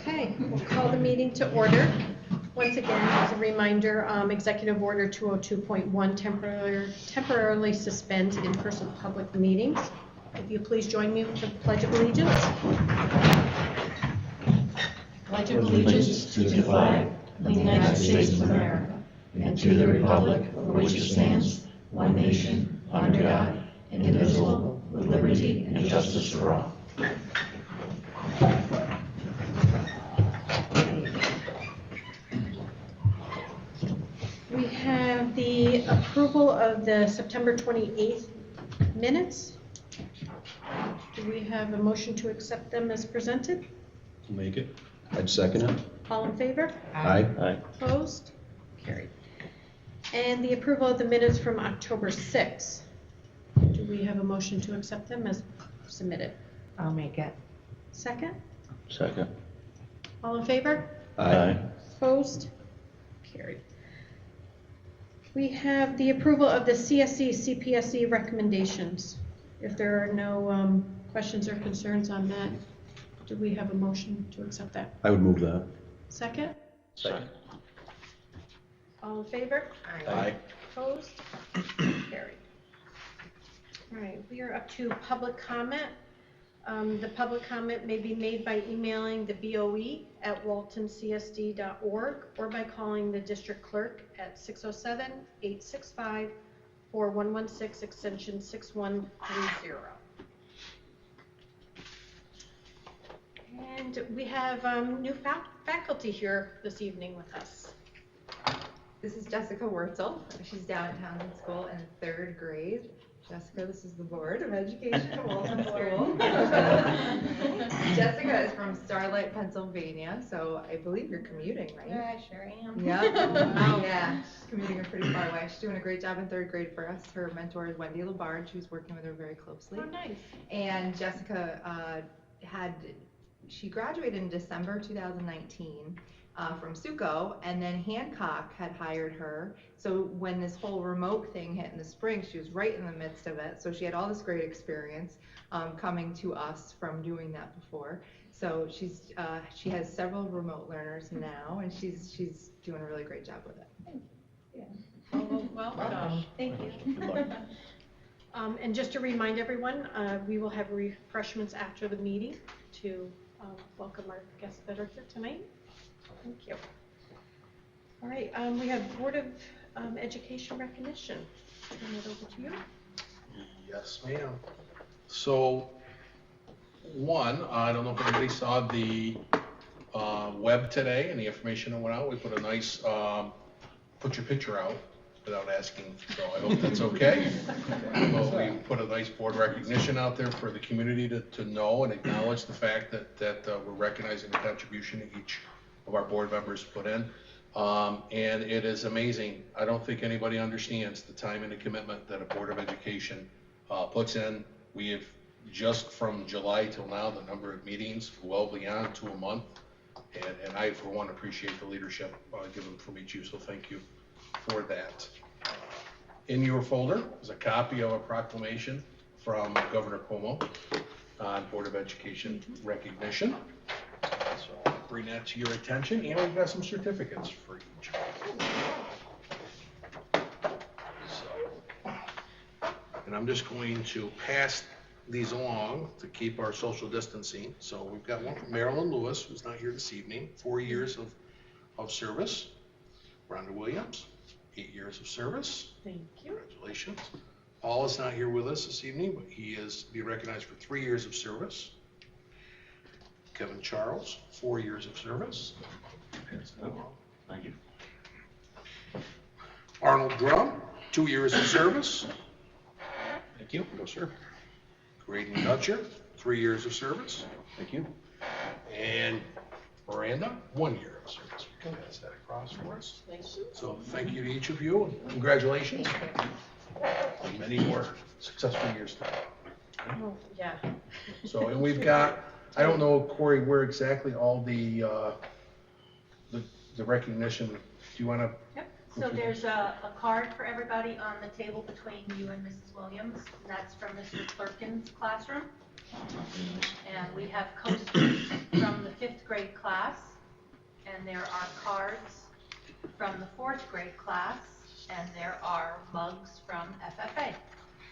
Okay, we'll call the meeting to order. Once again, as a reminder, Executive Order 202.1 temporarily suspends in-person public meetings. If you please join me with the Pledge of Allegiance. Pledge of allegiance to the flag of the United States of America and to the republic for which it stands, one nation, under God, indivisible, with liberty and justice for all. We have the approval of the September 28th minutes. Do we have a motion to accept them as presented? I'll make it. I'd second it. All in favor? Aye. Opposed? Carried. And the approval of the minutes from October 6th. Do we have a motion to accept them as submitted? I'll make it. Second? Second. All in favor? Aye. Opposed? Carried. We have the approval of the CSE CPSE recommendations. If there are no questions or concerns on that, do we have a motion to accept that? I would move that. Second? Second. All in favor? Aye. Opposed? Carried. All right, we are up to public comment. The public comment may be made by emailing the BOE at waltoncsd.org or by calling the district clerk at 607-865-4116 extension 6130. And we have new faculty here this evening with us. This is Jessica Wurzel. She's down at Townsend School in 3rd grade. Jessica, this is the Board of Education at Walton School. Jessica is from Starlight, Pennsylvania, so I believe you're commuting, right? Yeah, I sure am. Yeah. Wow. Yeah, she's commuting pretty far away. She's doing a great job in 3rd grade for us. Her mentor is Wendy Labarge, who's working with her very closely. Oh, nice. And Jessica she graduated in December 2019 from SUCO, and then Hancock had hired her. So when this whole remote thing hit in the spring, she was right in the midst of it. So she had all this great experience coming to us from doing that before. So she has several remote learners now, and she's doing a really great job with it. Yeah. Well, Thank you. Good luck. And just to remind everyone, we will have refreshments after the meeting to welcome our guests that are here tonight. Thank you. All right, we have Board of Education recognition. Turn it over to you. Yes, ma'am. So, I don't know if anybody saw the web today and the information that went out. We put a nice, put your picture out without asking, so I hope that's okay. But we put a nice board recognition out there for the community to know and acknowledge the fact that we're recognizing the contribution that each of our board members put in. And it is amazing. I don't think anybody understands the time and the commitment that a Board of Education puts in. We have, just from July till now, the number of meetings well beyond to a month. And I, for one, appreciate the leadership given from each of you, so thank you for that. In your folder is a copy of a proclamation from Governor Cuomo on Board of Education recognition. So I'll bring that to your attention, and we've got some certificates for each. And I'm just going to pass these along to keep our social distancing. So we've got one from Marilyn Lewis, who's not here this evening, 4 years of service. Rhonda Williams, 8 years of service. Thank you. Congratulations. Paul is not here with us this evening, but he is to be recognized for 3 years of service. Kevin Charles, 4 years of service. Thank you. Arnold Drum, 2 years of service. Thank you. No, sir. Graydon Dutcher, 3 years of service. Thank you. And Miranda, 1 year of service. We can pass that across for us. So thank you to each of you, and congratulations. And many more successful years to come. Oh, yeah. So, and we've got, I don't know, Corey, where exactly all the recognition, do you want to? Yep. So there's a card for everybody on the table between you and Mrs. Williams. And that's from Mr. Clerkin's classroom. And we have coasters from the 5th grade class. and there are cards from the 4th grade class, and there are mugs from FFA.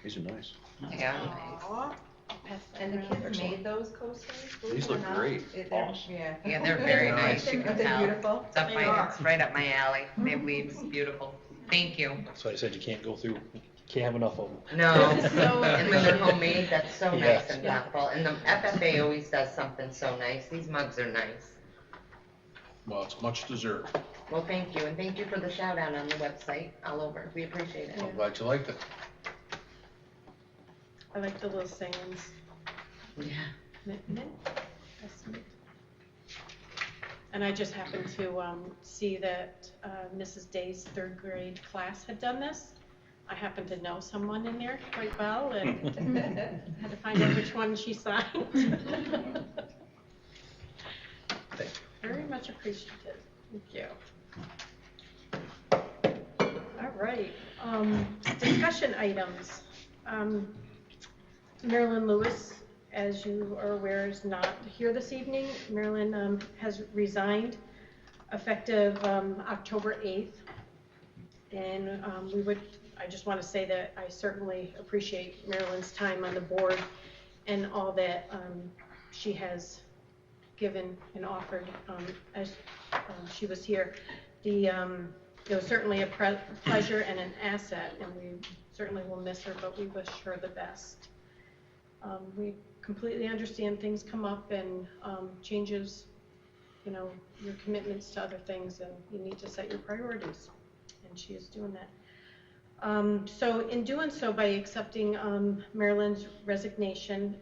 These are nice. Yeah. Aw, I'll pass that And the around. kids made those coasters, believe These it or look not. great. They're- Awesome. Yeah. Yeah, they're very nice, you Aren't can they tell. beautiful? It's up They my, are. it's right up my alley. They have leaves, beautiful. Thank you. That's why I said you can't go through, can't have enough of them. No, This is so and when they're homemade, that's so nice Yes. and thoughtful. And the FFA always does something so nice. These mugs are nice. Well, it's much deserved. Well, thank you, and thank you for the shout out on the website all over. We appreciate it. I'm glad you liked it. I like the little sayings. Yeah. That's neat. And I just happened to see that Mrs. Day's 3rd grade class had done this. I happen to know someone in there quite well and had to find out which one she signed. Thank you. Very much appreciated. Thank you. All right, discussion items. Marilyn Lewis, as you are aware, is not here this evening. Marilyn has resigned effective October 8th. And I just want to say that I certainly appreciate Marilyn's time on the board and all that she has given and offered as she was here. It was certainly a pleasure and an asset, and we certainly will miss her, but we wish her the best. We completely understand things come up and changes, your commitments to other things, and you need to set your priorities, and she is doing that. So in doing so, by accepting Marilyn's resignation,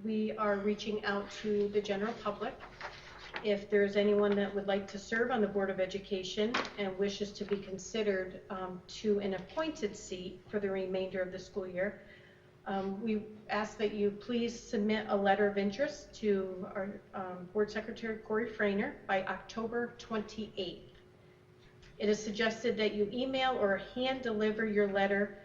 we are reaching out to the general public. If there's anyone that would like to serve on the Board of Education and wishes to be considered to an appointed seat for the remainder of the school year, we ask that you please submit a letter of interest to our Board Secretary Corey Frainer by October 28th. It is suggested that you email or hand deliver your letter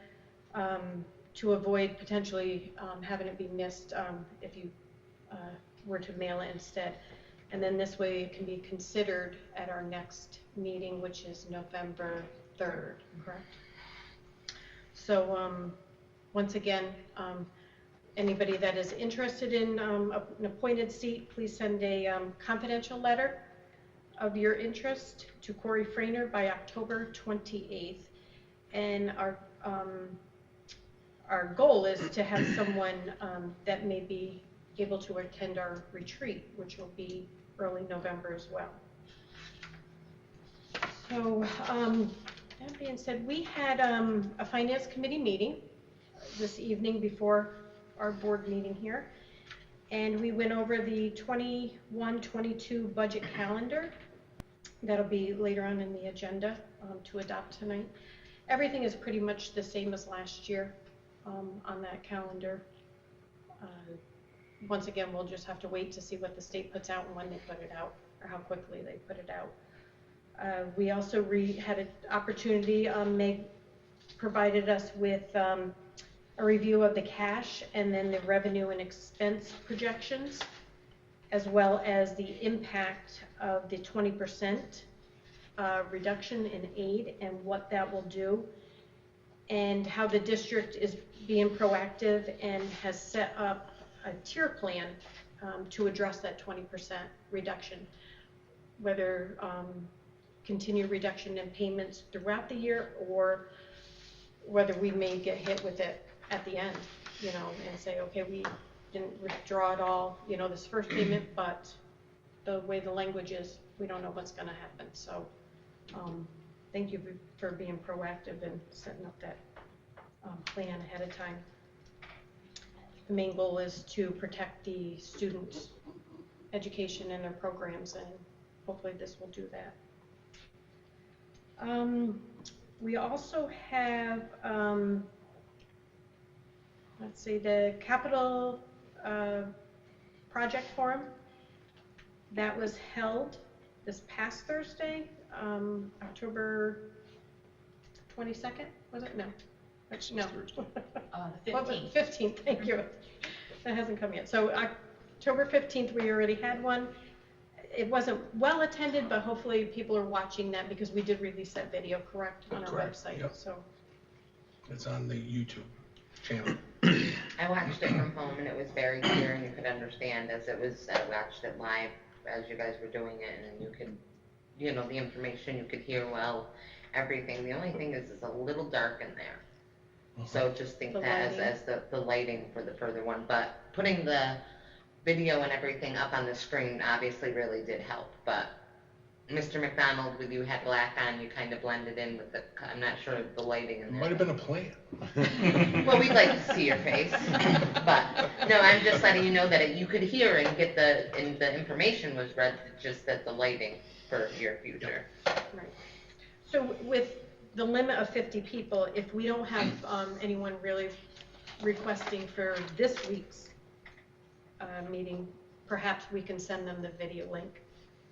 to avoid potentially having it be missed if you were to mail it instead. And then this way it can be considered at our next meeting, which is November 3rd, correct? So once again, anybody that is interested in an appointed seat, please send a confidential letter of your interest to Corey Frainer by October 28th. And our goal is to have someone that may be able to attend our retreat, which will be early November as well. So that being said, we had a finance committee meeting this evening before our board meeting here, and we went over the 21-22 budget calendar. That'll be later on in the agenda to adopt tonight. Everything is pretty much the same as last year on that calendar. Once again, we'll just have to wait to see what the state puts out and when they put it out, or how quickly they put it out. We also had an opportunity, Meg provided us with a review of the cash and then the revenue and expense projections, as well as the impact of the 20% reduction in aid and what that will do, and how the district is being proactive and has set up a tier plan to address that 20% reduction, whether continued reduction in payments throughout the year or whether we may get hit with it at the end, and say, okay, we didn't withdraw it all, this first payment, but the way the language is, we don't know what's going to happen. So thank you for being proactive and setting up that plan ahead of time. The main goal is to protect the students' education and their programs, and hopefully this will do that. We also have, let's see, the capital project forum that was held this past Thursday, October 22nd, was it? No. No. The 15th. 15th, thank you. That hasn't come yet. So October 15th, we already had one. it wasn't well attended, but hopefully people are watching that because we did release that video, correct, on our Correct, website, yep. so. It's on the YouTube channel. I watched it from home and it was very clear and you could understand as it was, I watched it live as you guys were doing it and you could, you know, the information, you could hear well, everything. The only thing is it's a little dark in there. So just think The that lighting. as the lighting for the further one, but putting the video and everything up on the screen obviously really did help, but Mr. McDonald, with you had black on, you kind of blended in with the, I'm not sure of the lighting in It there. might have been a plan. Well, we'd like to see your face, but, no, I'm just letting you know that you could hear and get and the information was read, just that the lighting for your future. Right. So with the limit of 50 people, if we don't have anyone really requesting for this week's meeting, perhaps we can send them the video link,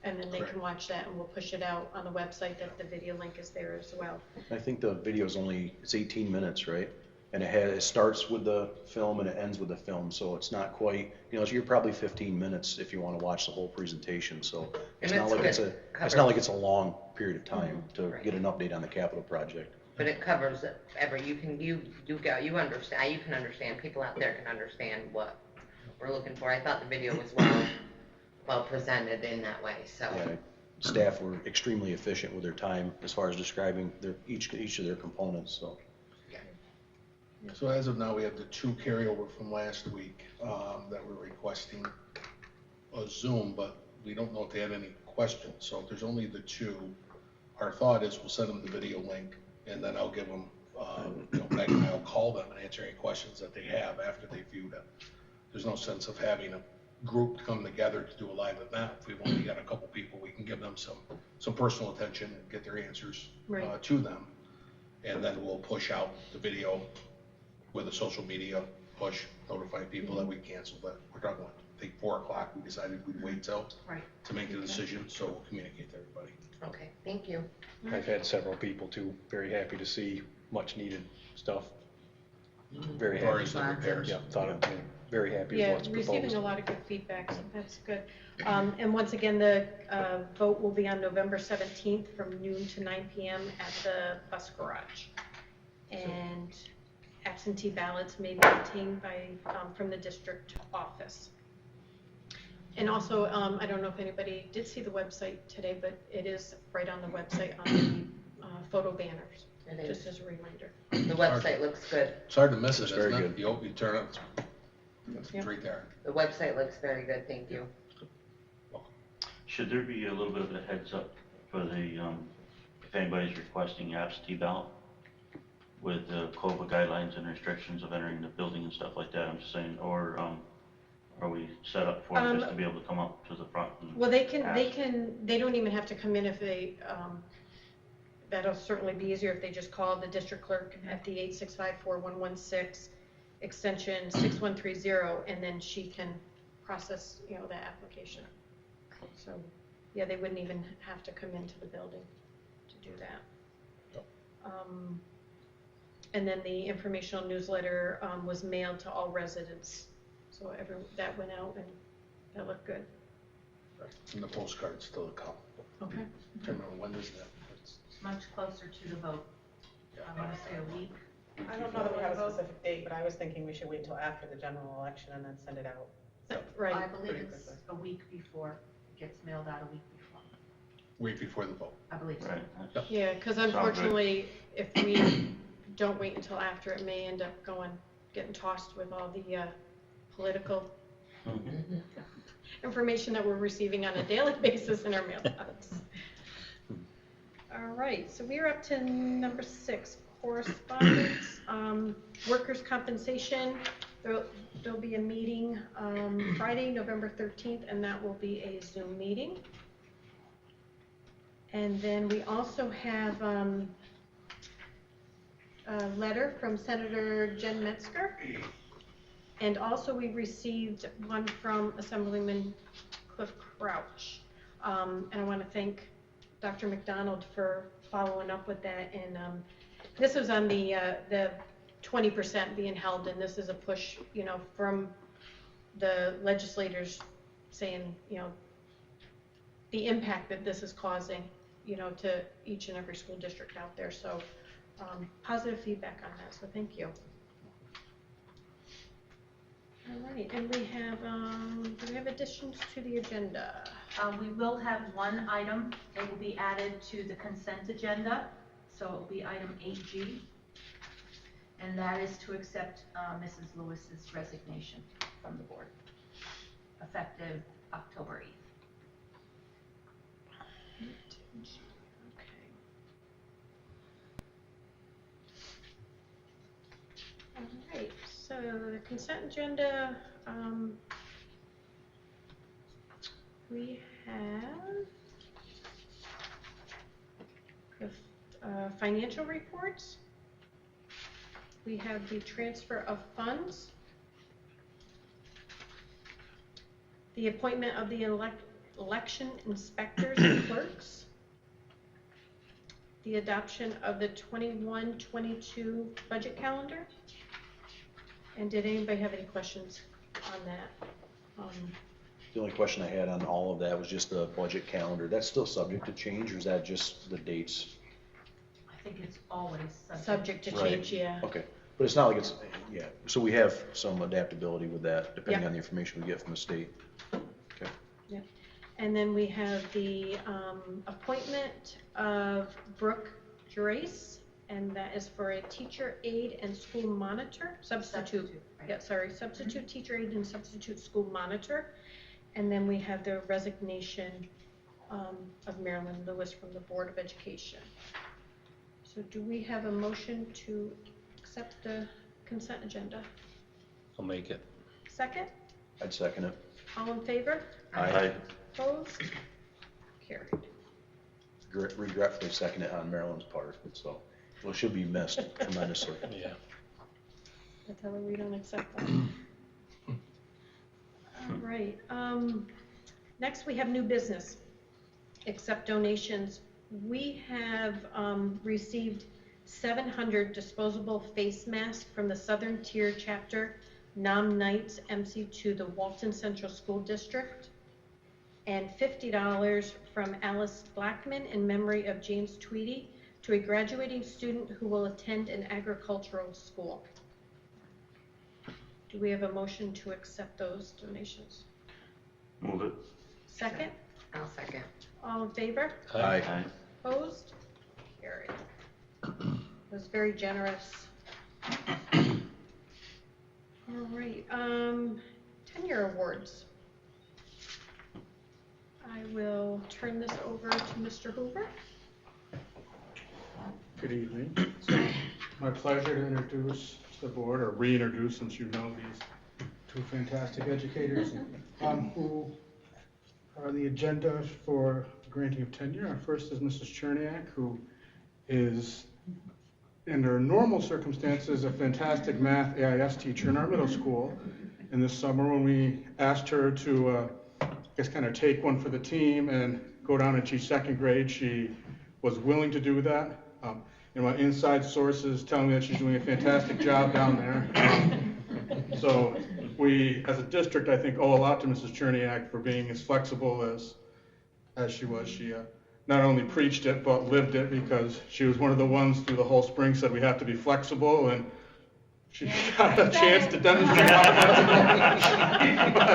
and then they Correct. can watch that, and we'll push it out on the website that the video link is there as well. I think the video's it's 18 minutes, right? And it starts with the film and it ends with the film, so it's not quite, you know, so you're probably 15 minutes if you want to watch the whole presentation, so it's And not it's like it's good. it's not like it's a long period of time to Right. get an update on the capital project. But it covers you can understand, people out there can understand what we're looking for. I thought the video was well presented in that way, so. Yeah, staff were extremely efficient with their time as far as describing each of their components, so. So as of now, we have the 2 carryover from last week that we're requesting a Zoom, but we don't know if they had any questions. So if there's only the 2, our thought is we'll send them the video link, and then I'll give them, Meg and I'll call them and answer any questions that they have after they viewed it. There's no sense of having a group come together to do a live event. If we've only got a couple people, we can give them some personal attention and get their answers Right. to them. And then we'll push out the video with a social media push, notifying people that we canceled that. We're talking about, I think 4 o'clock, we decided we'd wait till Right. to make the decision, so we'll communicate to everybody. Okay, thank you. I've had several people too, very happy to see much needed stuff. Very As far happy. as the repairs. Yeah, very happy with Yeah, what's receiving proposed. a lot of good feedback, so that's good. And once again, the vote will be on November 17th from noon to 9 p.m. at the bus garage. And absentee ballots may be obtained from the district office. And also, I don't know if anybody did see the website today, but it is right on the website on the photo banners, It is. just as a reminder. The website looks good. It's hard to miss it, It's very isn't it? good. You turn it, it's Yep. right there. The website looks very good, thank you. Should there be a little bit of a heads up for the, if anybody's requesting absentee ballot with the COVID guidelines and restrictions of entering the building and stuff like that, I'm just saying, or, are we set up for them just to be able to come up to the front? And Well, they ask? they don't even have to come in if they, that'll certainly be easier if they just call the district clerk at the 865-4116, extension 6130, and then she can process, the application. So, yeah, they wouldn't even have to come into the building to do that. Yep. And then the informational newsletter was mailed to all residents. So that went out and that looked good. And the postcard's still to come. Okay. I can't remember when is that. It's- It's much closer to the vote. I want to say a week. I don't know that we have a specific date, but I was thinking we should wait until after the general election and then send it out. So, I Right. believe Pretty it's quickly. a week before, it gets mailed out a week before. Wait before the vote. I believe so. Right, that's- Yeah, because Sounds good. unfortunately, if we don't wait until after, it may end up getting tossed with all the political Mhm. information that we're receiving on a daily basis in our mailbox. All right, so we're up to number 6, correspondence. Workers' compensation, there'll be a meeting Friday, November 13th, and that will be a Zoom meeting. And then we also have a letter from Senator Jen Metzger. And also we received one from Assemblyman Cliff Crouch. And I want to thank Dr. McDonald for following up with that. And this was on the 20% being held, and this is a push, from the legislators saying, the impact that this is causing, you know, to each and every school district out there. So positive feedback on that, so thank you. All right, and we have, do we have additions to the agenda? We will have one item, it will be added to the consent agenda, so it will be item 8G, and that is to accept Mrs. Lewis's resignation from the board, effective October 8th. Okay. All right, so the consent agenda, we have the financial reports. We have the transfer of funds, the appointment of the election inspectors and clerks, the adoption of the 21-22 budget calendar. And did anybody have any questions on that? The only question I had on all of that was just the budget calendar. That's still subject to change, or is that just the dates? I think it's always Subject to Right. change, yeah. Okay, but it's not like it's, yeah, so we have some adaptability with that, depending Yeah. on the information we get from the state. Okay. Yeah. And then we have the appointment of Brooke Gerace, and that is for a teacher aide and school monitor, substitute. right. Yeah, sorry, substitute teacher aide and substitute school monitor. And then we have the resignation of Marilyn Lewis from the Board of Education. So do we have a motion to accept the consent agenda? I'll make it. Second? I'd second it. All in favor? Aye. Opposed? Carried. Regretfully second it on Maryland's part, so, well, she'll be missed tremendously. Yeah. I tell her we don't accept that. All right, next we have new business, accept donations. We have received 700 disposable face masks from the Southern Tier Chapter, Nam Knights MC2, the Walton Central School District, and $50 from Alice Blackman in memory of James Tweedy to a graduating student who will attend an agricultural school. Do we have a motion to accept those donations? Move it. Second? I'll second. All in favor? Aye. Opposed? Carried. It was very generous. All right, tenure awards. I will turn this over to Mr. Hoover. Good evening. It's my pleasure to introduce to the board, or reintroduce, since you know these two fantastic educators who are on the agenda for granting of tenure. Our first is Mrs. Cherniak, who is, under normal circumstances, a fantastic math AIS teacher in our middle school. And this summer, when we asked her to, I guess, kind of take one for the team and go down and teach second grade, she was willing to do that. My inside sources tell me that she's doing a fantastic job down there. So we, as a district, I think, owe a lot to Mrs. Cherniak for being as flexible as she was. She not only preached it, but lived it, because she was one of the ones through the whole spring said we have to be flexible, and she got a chance to demonstrate how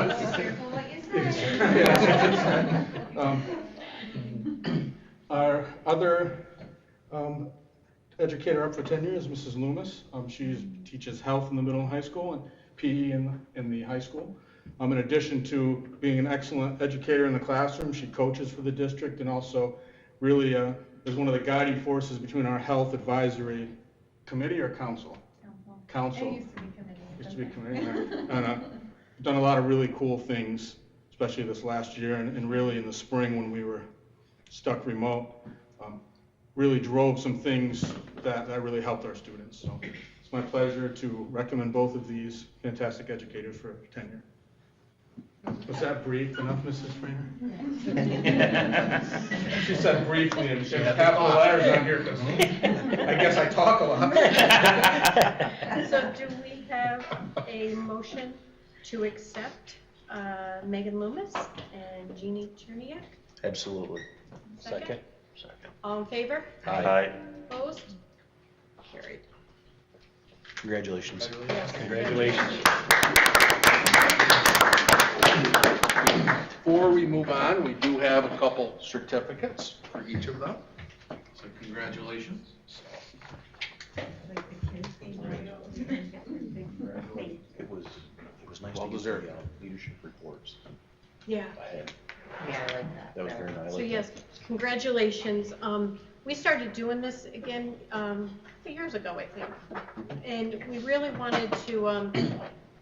flexible. Our other educator up for tenure is Mrs. Loomis. She teaches health in the middle and high school and PE in the high school. In addition to being an excellent educator in the classroom, she coaches for the district and also really is one of the guiding forces between our health advisory committee or council? Council. It used to be committee. Used to be committee. And done a lot of really cool things, especially this last year and really in the spring when we were stuck remote. Really drove some things that really helped our students. So it's my pleasure to recommend both of these fantastic educators for tenure. Was that brief enough, Mrs. Springer? She said briefly, and she has capital letters on here because I guess I talk a lot. So do we have a motion to accept Megan Loomis and Jeannie Cherniak? Absolutely. Second? Second. All in favor? Aye. Opposed? Carried. Congratulations. Congratulations. Before we move on, we do have a couple certificates for each of them. So congratulations. It was nice Well to get deserved. the leadership reports. Yeah. ahead. Yeah, I like that. That was very nice. So yes, congratulations. We started doing this again, 2 years ago, I think. And we really wanted to,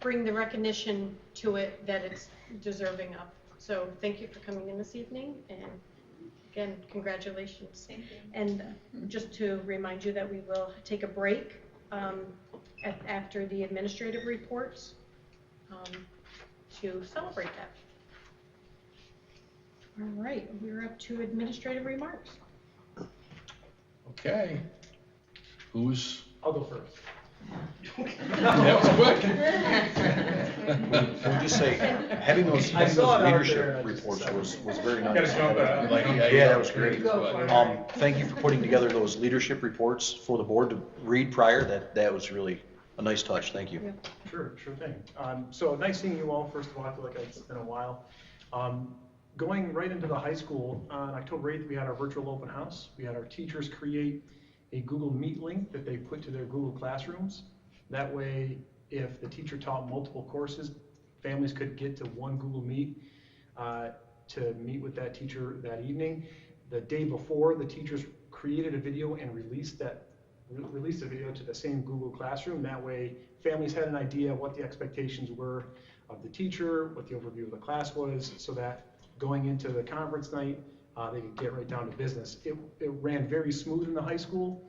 bring the recognition to it that it's deserving of. So thank you for coming in this evening, and again, congratulations. Thank you. And just to remind you that we will take a break, after the administrative reports, to celebrate that. All right, we're up to administrative remarks. Okay. Who's, I'll go first. that was quick. I would just say, having those saw it out there, leadership I just reports decided. was very nice. Gotta jump out. Like, Yeah, that was great. Go for it. Thank you for putting together those leadership reports for the board to read prior. That was really a nice touch. Thank you. Sure thing. So nice seeing you all, first of all. I feel like it's been a while. Going right into the high school, on October 8th, we had our virtual open house. We had our teachers create a Google Meet link that they put to their Google Classrooms. That way, if the teacher taught multiple courses, families could get to one Google Meet to meet with that teacher that evening. The day before, the teachers created a video and released the video to the same Google Classroom. That way, families had an idea what the expectations were of the teacher, what the overview of the class was, so that going into the conference night, they could get right down to business. It ran very smooth in the high school.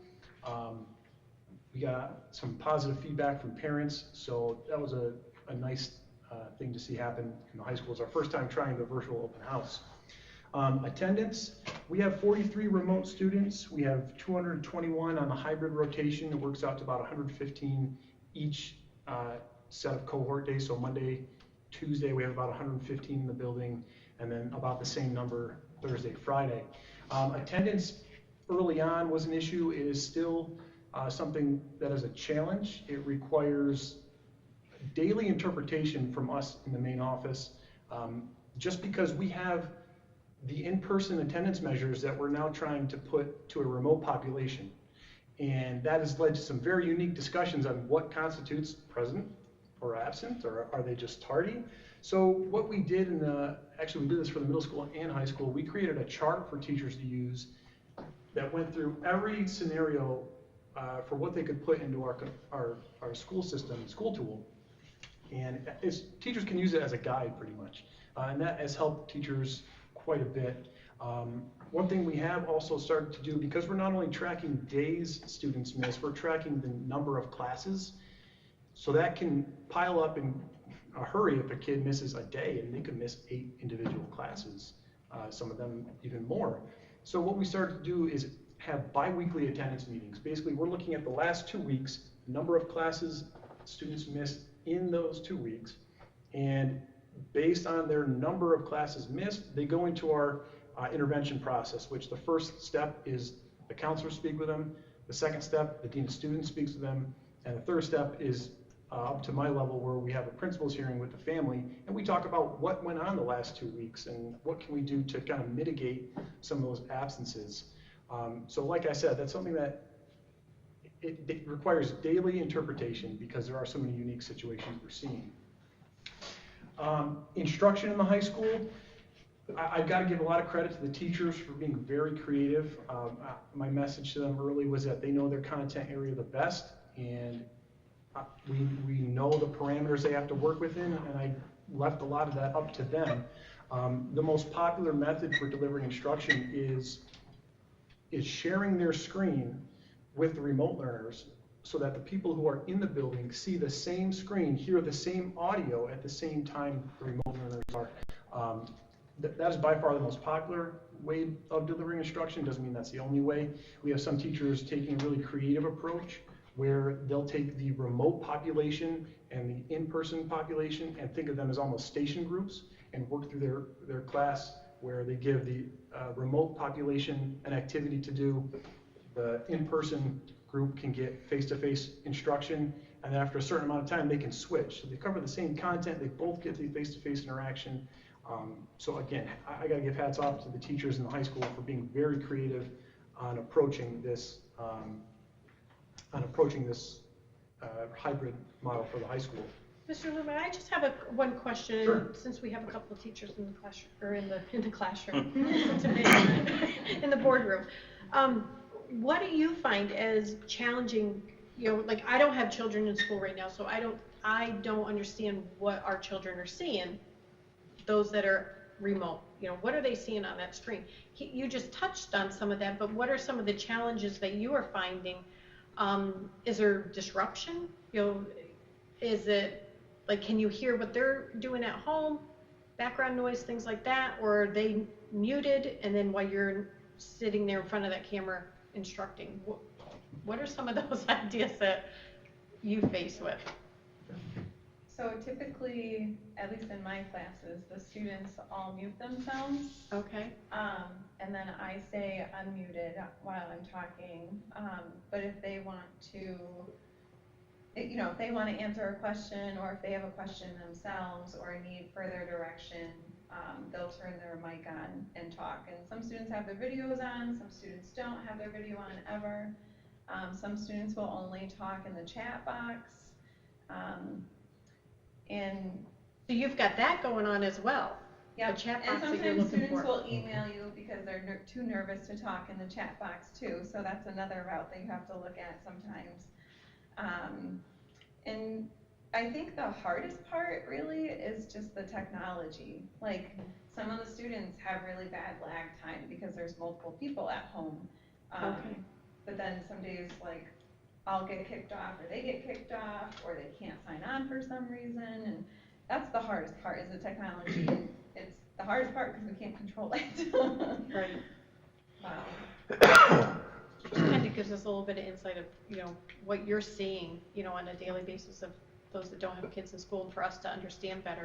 We got some positive feedback from parents, so that was a nice thing to see happen in the high school. It's our first time trying the virtual open house. Attendance, we have 43 remote students. We have 221 on the hybrid rotation. It works out to about 115 each set of cohort days. So Monday, Tuesday, we have about 115 in the building, and then about the same number Thursday, Friday. Attendance early on was an issue. It is still something that is a challenge. It requires daily interpretation from us in the main office, just because we have the in-person attendance measures that we're now trying to put to a remote population. And that has led to some very unique discussions on what constitutes present or absent, or are they just tardy? So what we did actually we did this for the middle school and high school, we created a chart for teachers to use that went through every scenario for what they could put into our school system, school tool. And teachers can use it as a guide pretty much. And that has helped teachers quite a bit. One thing we have also started to do, because we're not only tracking days students miss, we're tracking the number of classes. So that can pile up in a hurry if a kid misses a day, and they could miss 8 individual classes, some of them even more. So what we started to do is have bi-weekly attendance meetings. Basically, we're looking at the last 2 weeks, number of classes students missed in those 2 weeks, and based on their number of classes missed, they go into our intervention process, which the first step is the counselors speak with them, the second step, the dean of students speaks with them, and the third step is up to my level where we have a principal's hearing with the family, and we talk about what went on the last 2 weeks and what can we do to kind of mitigate some of those absences. So like I said, that's something that it requires daily interpretation because there are so many unique situations we're seeing. Instruction in the high school, I've got to give a lot of credit to the teachers for being very creative. My message to them early was that they know their content area the best, and we know the parameters they have to work within, and I left a lot of that up to them. The most popular method for delivering instruction is sharing their screen with the remote learners so that the people who are in the building see the same screen, hear the same audio at the same time the remote learners are. That is by far the most popular way of delivering instruction. Doesn't mean that's the only way. We have some teachers taking a really creative approach where they'll take the remote population and the in-person population and think of them as almost station groups and work through their class where they give the remote population an activity to do. The in-person group can get face-to-face instruction, and then after a certain amount of time, they can switch. So they cover the same content, they both get the face-to-face interaction. So again, I gotta give hats off to the teachers in the high school for being very creative on approaching this hybrid model for the high school. Mr. Lumen, I just have one question. Sure. Since we have a couple of teachers in the classroom, or in the classroom, in the boardroom. What do you find as challenging? You know, like I don't have children in school right now, so I don't understand what our children are seeing. Those that are remote, you know, what are they seeing on that screen? You just touched on some of that, but what are some of the challenges that you are finding? Is there disruption? You know, is it like, can you hear what they're doing at home? Background noise, things like that? Or are they muted and then while you're sitting there in front of that camera instructing? What are some of those ideas that you face with? So typically, at least in my classes, the students all mute themselves. Okay. And then I say unmuted while I'm talking. But if they want to, you know, if they want to answer a question or if they have a question themselves or need further direction, they'll turn their mic on and talk. And some students have their videos on, some students don't have their video on ever. Some students will only talk in the chat box. And so you've got that going on as well. yeah, The chat and box that you're sometimes looking students for. will email you because they're too nervous to talk in the chat box too. So that's another route that you have to look at sometimes. And I think the hardest part really is just the technology. Like some of the students have really bad lag time because there's multiple people at home. Okay. But then some days like I'll get kicked off or they get kicked off or they can't sign on for some reason. And that's the hardest part is the technology. It's the hardest part because we can't control it. Right. Wow. Just kind of gives us a little bit of insight of, you know, what you're seeing, you know, on a daily basis of those that don't have kids in school and for us to understand better,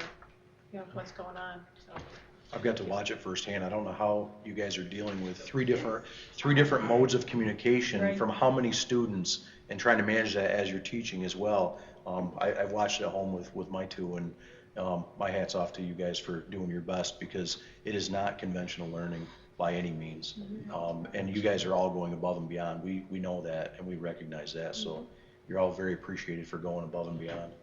you know, what's going on. So. I've got to watch it firsthand. I don't know how you guys are dealing with three different modes of communication Right. from how many students and trying to manage that as you're teaching as well. I've watched it at home with my two, and my hat's off to you guys for doing your best because it is not conventional learning by any means. And you guys are all going above and beyond. We know that and we recognize that. So you're all very appreciated for going above and beyond.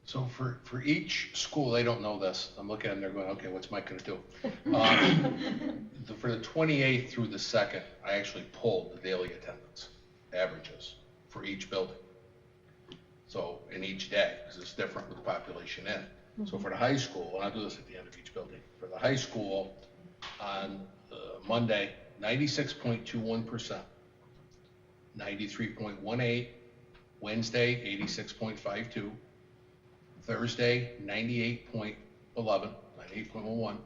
So for each school, they don't know this. I'm looking at them, they're going, okay, what's Mike gonna do? For the 28th through the 2nd, I actually pulled the daily attendance averages for each building. So in each day, because it's different with the population in. So for the high school, and I'll do this at the end of each building, for the high school on Monday, 96.21%, 93.18, Wednesday, 86.52, Thursday, 98.11, 98.11,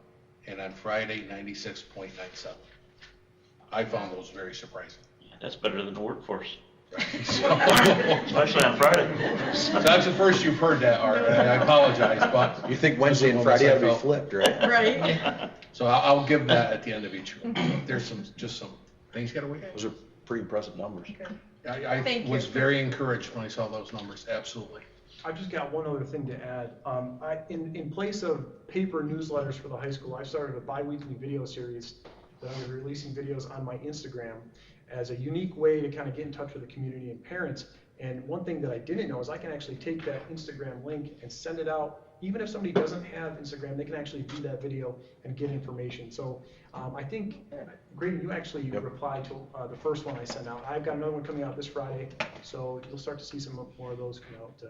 and on Friday, 96.97. I found those very surprising. Yeah, that's better than the workforce, So especially on Friday. that's the first you've heard that, Art, and I apologize, but. You think Wednesday and Friday ought to be flipped, right? Right. So I'll give that at the end of each. There's just some things you gotta wait. Those are pretty impressive numbers. I Thank you. was very encouraged when I saw those numbers, absolutely. I've just got one other thing to add. In place of paper newsletters for the high school, I started a bi-weekly video series that I'm releasing videos on my Instagram as a unique way to kind of get in touch with the community and parents. And one thing that I didn't know is I can actually take that Instagram link and send it out. Even if somebody doesn't have Instagram, they can actually view that video and get information. So I think, Graydon, you actually replied to the first one I sent out. I've got another one coming out this Friday, so you'll start to see some more of those come out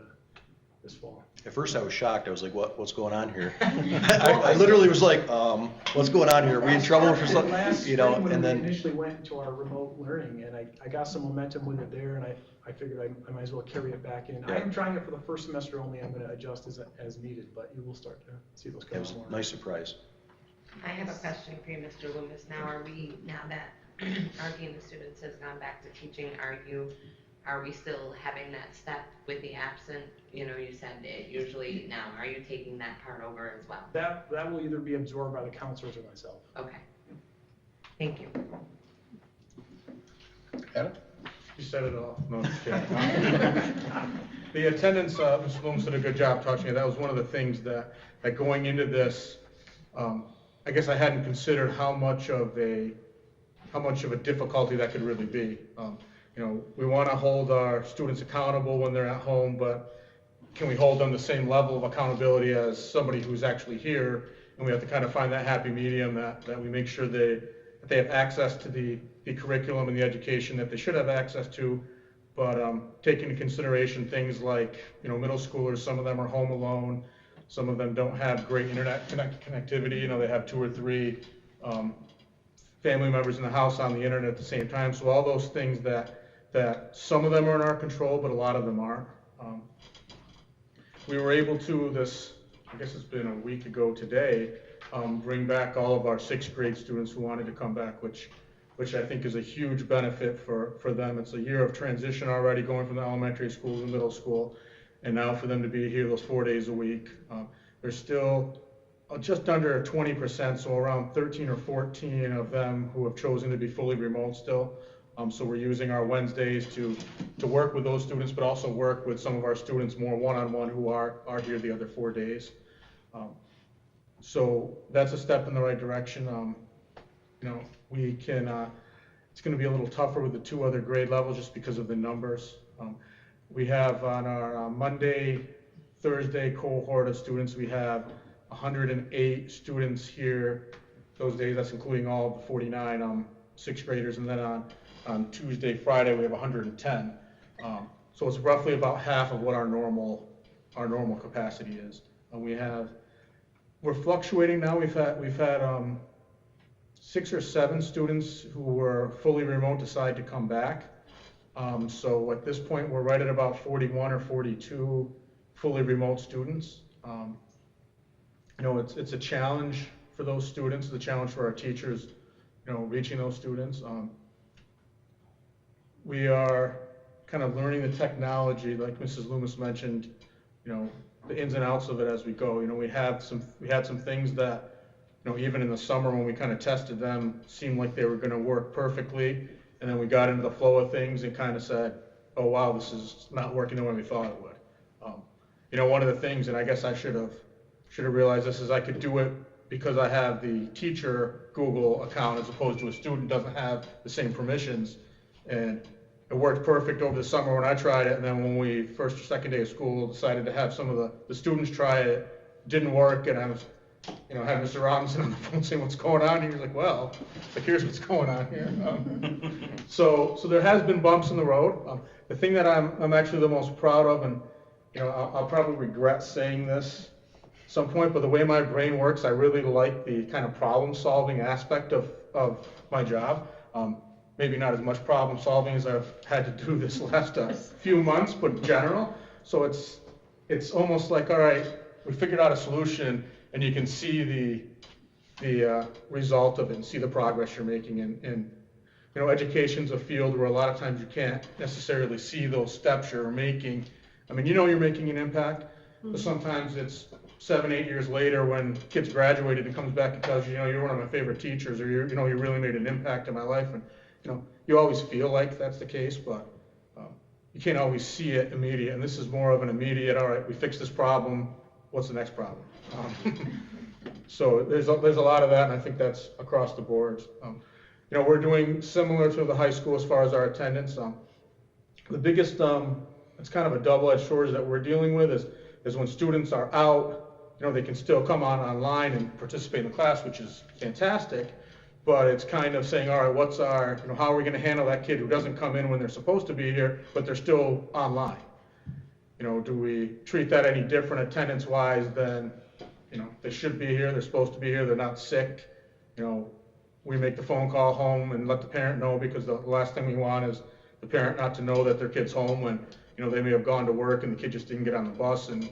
this fall. At first I was shocked. I was like, what's going on here? I literally was like, what's going on here? Are we in trouble for something? You know, and then. We initially went into our remote learning, and I got some momentum with it there, and I figured I might as well carry it back in. Yeah. I am trying it for the first semester only. I'm going to adjust as needed, but you will start to see those It come was more. a nice surprise. I have a question for you, Mr. Loomis. Now that our Dean of Students has gone back to teaching, are you are we still having that step with the absent? You know, you said it usually now, are you taking that part over as well? That will either be absorbed by the counselors or myself. Okay. Thank you. Adam? You said it all. No, just kidding. The attendance, Mr. Loomis did a good job touching it. That was one of the things that going into this, I guess I hadn't considered how much of a difficulty that could really be. You know, we want to hold our students accountable when they're at home, but can we hold them the same level of accountability as somebody who's actually here? And we have to kind of find that happy medium that we make sure that they have access to the curriculum and the education that they should have access to, but take into consideration things like, you know, middle schoolers, some of them are home alone, some of them don't have great internet connectivity, you know, they have 2 or 3 family members in the house on the internet at the same time, so all those things that some of them are in our control, but a lot of them aren't. We were able to, I guess it's been a week ago today, bring back all of our 6th grade students who wanted to come back, which I think is a huge benefit for them. It's a year of transition already, going from the elementary school to the middle school, and now for them to be here those 4 days a week. There's still just under 20%, so around 13 or 14 of them who have chosen to be fully remote still. So we're using our Wednesdays to work with those students, but also work with some of our students more one-on-one who are here the other 4 days. So that's a step in the right direction. You know, we can, it's going to be a little tougher with the 2 other grade levels just because of the numbers. We have on our Monday, Thursday cohort of students, we have 108 students here those days. That's including all the 49 6th graders, and then on Tuesday, Friday, we have 110. So it's roughly about half of what our normal capacity is. We're fluctuating now. We've had 6 or 7 students who were fully remote decide to come back. So at this point, we're right at about 41 or 42 fully remote students. You know, it's a challenge for those students, it's a challenge for our teachers, you know, reaching those students. We are kind of learning the technology, like Mrs. Loomis mentioned, you know, the ins and outs of it as we go. You know, we had some things that, you know, even in the summer when we kind of tested them, seemed like they were going to work perfectly, and then we got into the flow of things and kind of said, oh wow, this is not working the way we thought it would. You know, one of the things, and I guess I should have realized this, is I could do it because I have the teacher Google account as opposed to a student doesn't have the same permissions, and it worked perfect over the summer when I tried it, and then when we first or second day of school decided to have some of the students try it, didn't work, and I was, you know, had Mr. Robinson on the phone saying what's going on, and he was like, well, like, here's what's going on here. So there has been bumps in the road. The thing that I'm actually the most proud of, and you know, I'll probably regret saying this at some point, but the way my brain works, I really like the kind of problem-solving aspect of my job. Maybe not as much problem-solving as I've had to do this last few months, but in general. So it's almost like, all right, we figured out a solution, and you can see the result of it and see the progress you're making. And you know, education's a field where a lot of times you can't necessarily see those steps you're making. I mean, you know you're making an impact, but sometimes it's 7, 8 years later when kids graduated and comes back and tells you, you know, you're one of my favorite teachers, or you know, you really made an impact in my life. And you know, you always feel like that's the case, but you can't always see it immediate. And this is more of an immediate, all right, we fixed this problem, what's the next problem? So there's a lot of that, and I think that's across the board. You know, we're doing similar to the high school as far as our attendance. The biggest, it's kind of a double-edged sword that we're dealing with is when students are out, you know, they can still come online and participate in the class, which is fantastic, but it's kind of saying, all right, you know, how are we going to handle that kid who doesn't come in when they're supposed to be here, but they're still online? You know, do we treat that any different attendance-wise than, you know, they should be here, they're supposed to be here, they're not sick? You know, we make the phone call home and let the parent know, because the last thing we want is the parent not to know that their kid's home when, you know, they may have gone to work and the kid just didn't get on the bus, and, you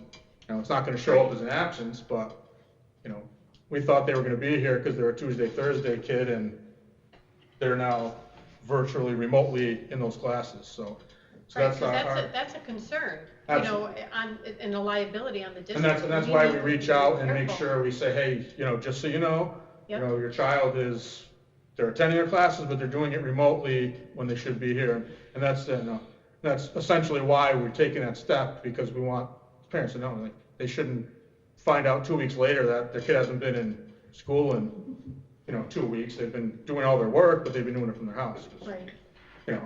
know, it's not going to show up as an absence, but, you know, we thought they were going to be here because they're a Tuesday, Thursday kid, and they're now virtually, remotely in those classes. So So Right, that's because that's a concern, you know, and a liability on the district. and that's why we reach out and make Careful. sure we say, hey, you know, just so you know, Yep. your child they're attending their classes, but they're doing it remotely when they should be here. And that's, that's essentially why we're taking that step, because we want parents to know, like, they shouldn't find out 2 weeks later that their kid hasn't been in school in, 2 weeks. They've been doing all their work, but they've been doing it from their house. Right.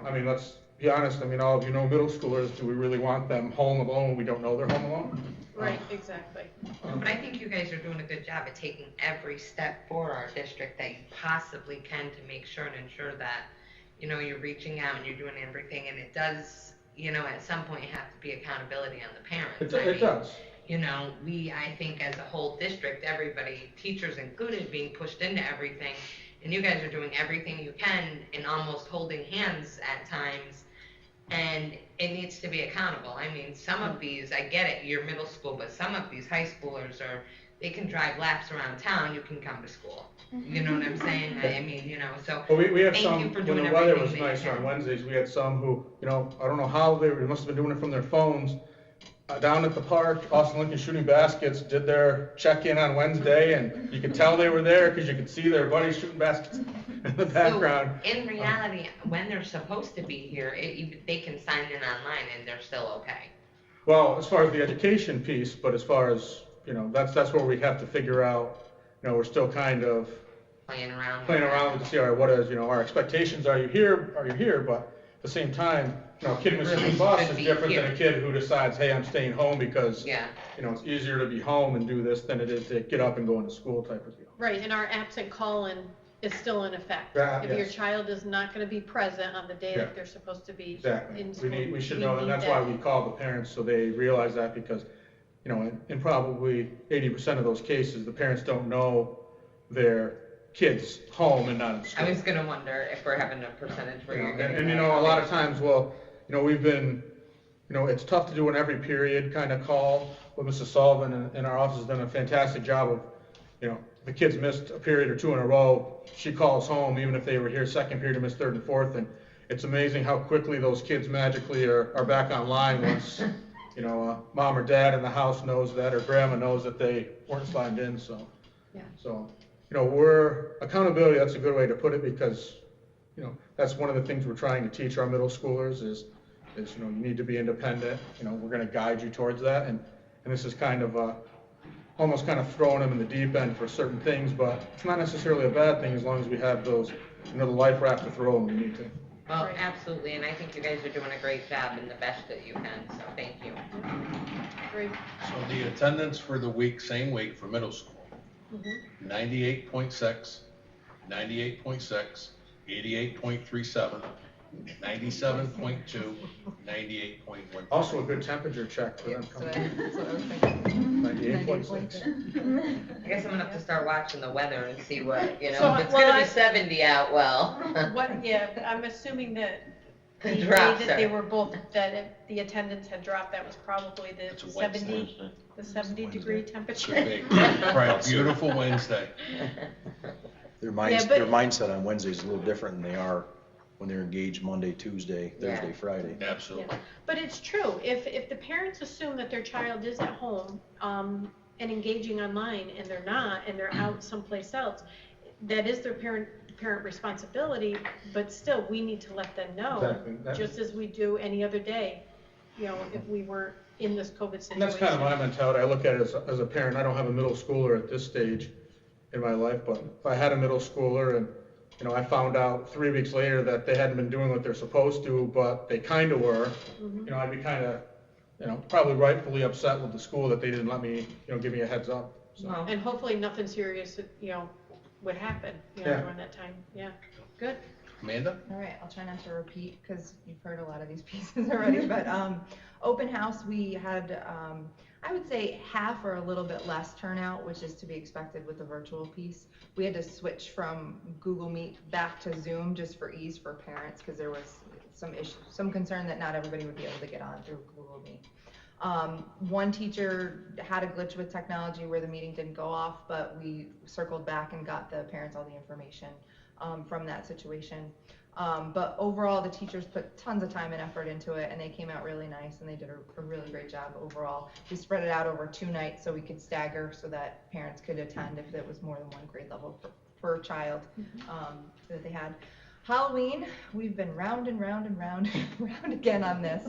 I mean, let's be honest, all of you know middle schoolers, do we really want them home alone when we don't know they're home alone? Right, exactly. I think you guys are doing a good job of taking every step for our district that you possibly can to make sure and ensure that, you're reaching out and you're doing everything, and it does, at some point have to be accountability on the parents. It does. I think as a whole district, everybody, teachers included, being pushed into everything, and you guys are doing everything you can and almost holding hands at times, and it needs to be accountable. Some of these, I get it, you're middle school, but some of these high schoolers they can drive laps around town, you can come to school. You know what I'm saying? So Well, we have thank some, you for when doing the weather everything was that you nice can. on Wednesdays, we had some who, I don't know how they must have been doing it from their phones. Down at the park, Austin Lincoln Shooting Baskets did their check-in on Wednesday, and you could tell they were there because you could see their buddies shooting baskets in the background. So in reality, when they're supposed to be here, they can sign in online and they're still okay. Well, as far as the education piece, but as far as, that's where we have to figure out, we're still kind of Playing around with to see, all right, what is, our expectations, are you here, but at the same time, a kid missing the bus is different than a kid who decides, hey, I'm staying home because, it's easier to be home and do this than it is to get up and go into school type of deal. Right, and our absent call-in is still in effect. Yeah, If your yes. child is not gonna be present on the day Yeah. that they're supposed to be Exactly. in school. We should know, and that's why we call the parents, so they realize that, because, in probably 80% of those cases, the parents don't know their kids home and not in school. I was gonna wonder if we're having a percentage where you're getting. And a lot of times, we've been, it's tough to do an every period kind of call, but Mrs. Sullivan in our office has done a fantastic job of, the kids missed a period or two in a row, she calls home, even if they were here second period and missed third and fourth, and it's amazing how quickly those kids magically are back online once, mom or dad in the house knows that, or grandma knows that they weren't signed in, so. Yeah. So, accountability, that's a good way to put it, because, that's one of the things we're trying to teach our middle schoolers is, you need to be independent, we're gonna guide you towards that, and this is kind of, almost kind of throwing them in the deep end for certain things, but it's not necessarily a bad thing as long as we have those, the life raft to throw when we need to. Well, Right. absolutely, and I think you guys are doing a great job and the best that you can, so thank you. Great. So the attendance for the week, same week for middle school, Mhm. 98.6, 98.6, 88.37, 97.2, 98.1. Also a good temperature check for them coming That's what I was thinking. 98.6. I guess I'm gonna have to start watching the weather and see what, So, if it's well, gonna I- be 70 out, well. I'm assuming that the It day drops that they there. were both, that the attendance had dropped, that was probably It's a the Wednesday. 70-degree temperature. Right, beautiful Wednesday. Their Yeah, but- their mindset on Wednesdays is a little different than they are when they're engaged Monday, Tuesday, Thursday, Yeah. Friday. Absolutely. But it's true, if the parents assume that their child is at home, and engaging online, and they're not, and they're out someplace else, that is their parent responsibility, but still, we need to let them know, Exactly. just as we do any other day, if we weren't in this COVID situation. And that's kind of my mentality. I look at it as a parent. I don't have a middle schooler at this stage in my life, but if I had a middle schooler and, I found out 3 weeks later that they hadn't been doing what they're supposed to, but they kind of were, I'd be kind of, probably rightfully upset with the school that they didn't let me, give me a heads up. So. Well, And hopefully nothing serious, would happen, Yeah. during that time, yeah, good. Amanda? All right, I'll try not to repeat because you've heard a lot of these pieces already, but open house, we had, I would say half or a little bit less turnout, which is to be expected with the virtual piece. We had to switch from Google Meet back to Zoom just for ease for parents because there was some concern that not everybody would be able to get on through Google Meet. One teacher had a glitch with technology where the meeting didn't go off, but we circled back and got the parents all the information from that situation. But overall, the teachers put tons of time and effort into it, and they came out really nice, and they did a really great job overall. We spread it out over 2 nights so we could stagger so that parents could attend if there was more than one grade level per child that they had. Halloween, we've been round and round and round and round again on this.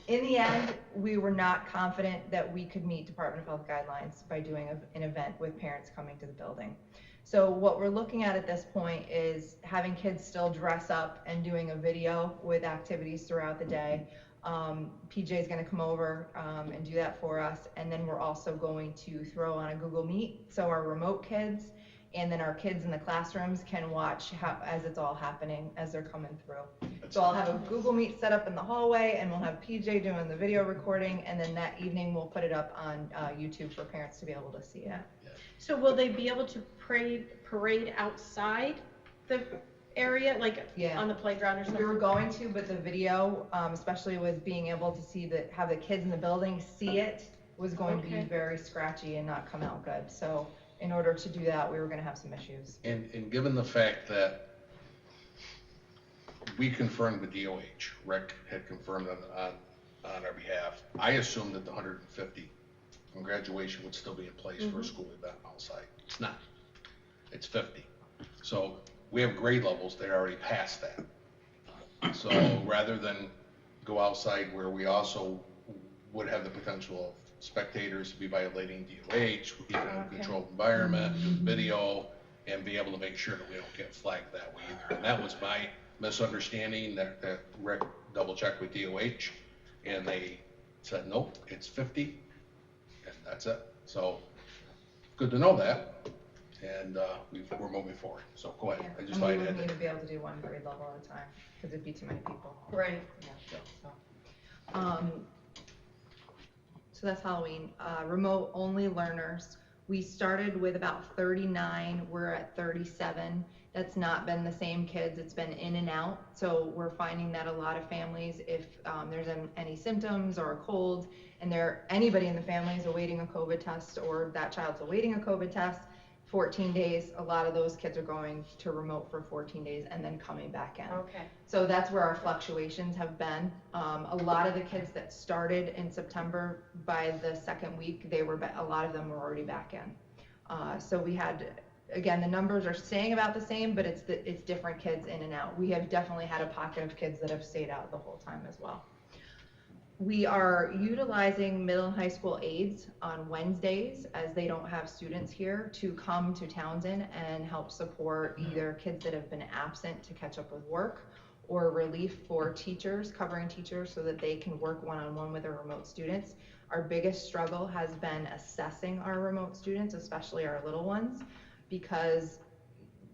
In the end, we were not confident that we could meet Department of Health guidelines by doing an event with parents coming to the building. So what we're looking at this point is having kids still dress up and doing a video with activities throughout the day. PJ is going to come over and do that for us, and then we're also going to throw on a Google Meet so our remote kids and then our kids in the classrooms can watch as it's all happening as they're coming through. So I'll have a Google Meet set up in the hallway, and we'll have PJ doing the video recording, and then that evening we'll put it up on YouTube for parents to be able to see it. So will they be able to parade outside the area, like on the playground or something? We were going to, but the video, especially with being able to see have the kids in the building see it, was going to be very scratchy and not come out good. So in order to do that, we were going to have some issues. And given the fact that we confirmed with DOH, Rick had confirmed on our behalf, I assumed that the 150 from graduation would still be in place for a school event outside. It's not. It's 50. So we have grade levels that are already past that. So rather than go outside where we also would have the potential of spectators to be violating DOH, keeping in a controlled environment, do the video, and be able to make sure that we don't get flagged that way either. And that was my misunderstanding that Rick double checked with DOH, and they said, nope, it's 50, and that's it. So good to know that, and we're moving forward. So go ahead. I just thought we I'd need to be able to do one grade level at a time because it'd be too many people. Right. Yeah, so that's Halloween. Remote only learners. We started with about 39. We're at 37. That's not been the same kids. It's been in and out. So we're finding that a lot of families, if there's any symptoms or a cold, and anybody in the family is awaiting a COVID test, or that child's awaiting a COVID test, 14 days, a lot of those kids are going to remote for 14 days and then coming back in. Okay. So that's where our fluctuations have been. A lot of the kids that started in September, by the second week, a lot of them were already back in. So we had, again, the numbers are staying about the same, but it's different kids in and out. We have definitely had a pocket of kids that have stayed out the whole time as well. We are utilizing middle and high school aides on Wednesdays, as they don't have students here, to come to Townsend and help support either kids that have been absent to catch up with work, or relief for teachers, covering teachers, so that they can work one-on-one with our remote students. Our biggest struggle has been assessing our remote students, especially our little ones, because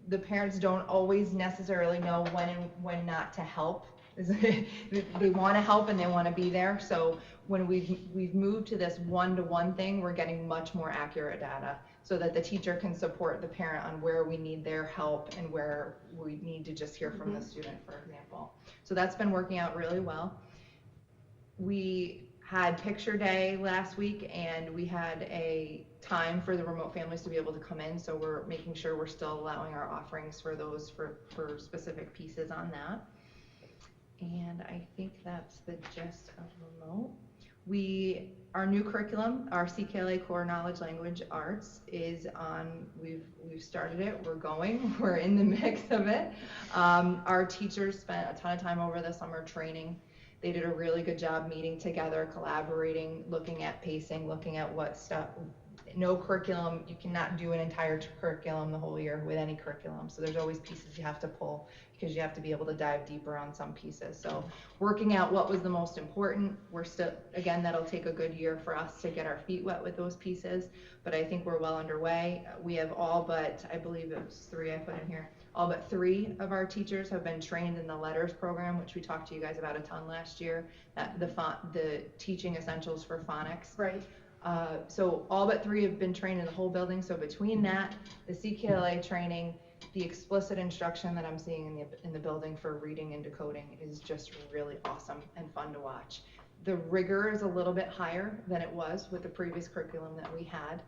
the parents don't always necessarily know when and when not to help. They want to help and they want to be there. So when we've moved to this one-to-one thing, we're getting much more accurate data so that the teacher can support the parent on where we need their help and where we need to just hear from the student, for example. So that's been working out really well. We had picture day last week, and we had a time for the remote families to be able to come in. So we're making sure we're still allowing our offerings for those for specific pieces on that. And I think that's the gist of remote. Our new curriculum, our CKLA Core Knowledge Language Arts, is on. We've started it. We're going. We're in the mix of it. Our teachers spent a ton of time over the summer training. They did a really good job meeting together, collaborating, looking at pacing, looking at what stuff. No curriculum, you cannot do an entire curriculum the whole year with any curriculum. So there's always pieces you have to pull, because you have to be able to dive deeper on some pieces. So working out what was the most important. We're still, again, that'll take a good year for us to get our feet wet with those pieces, but I think we're well underway. We have all but, I believe it was 3 I put in here, all but 3 of our teachers have been trained in the LETTERS program, which we talked to you guys about a ton last year, the teaching essentials for phonics. Right. So all but 3 have been trained in the whole building. So between that, the CKLA training, the explicit instruction that I'm seeing in the building for reading and decoding is just really awesome and fun to watch. The rigor is a little bit higher than it was with the previous curriculum that we had,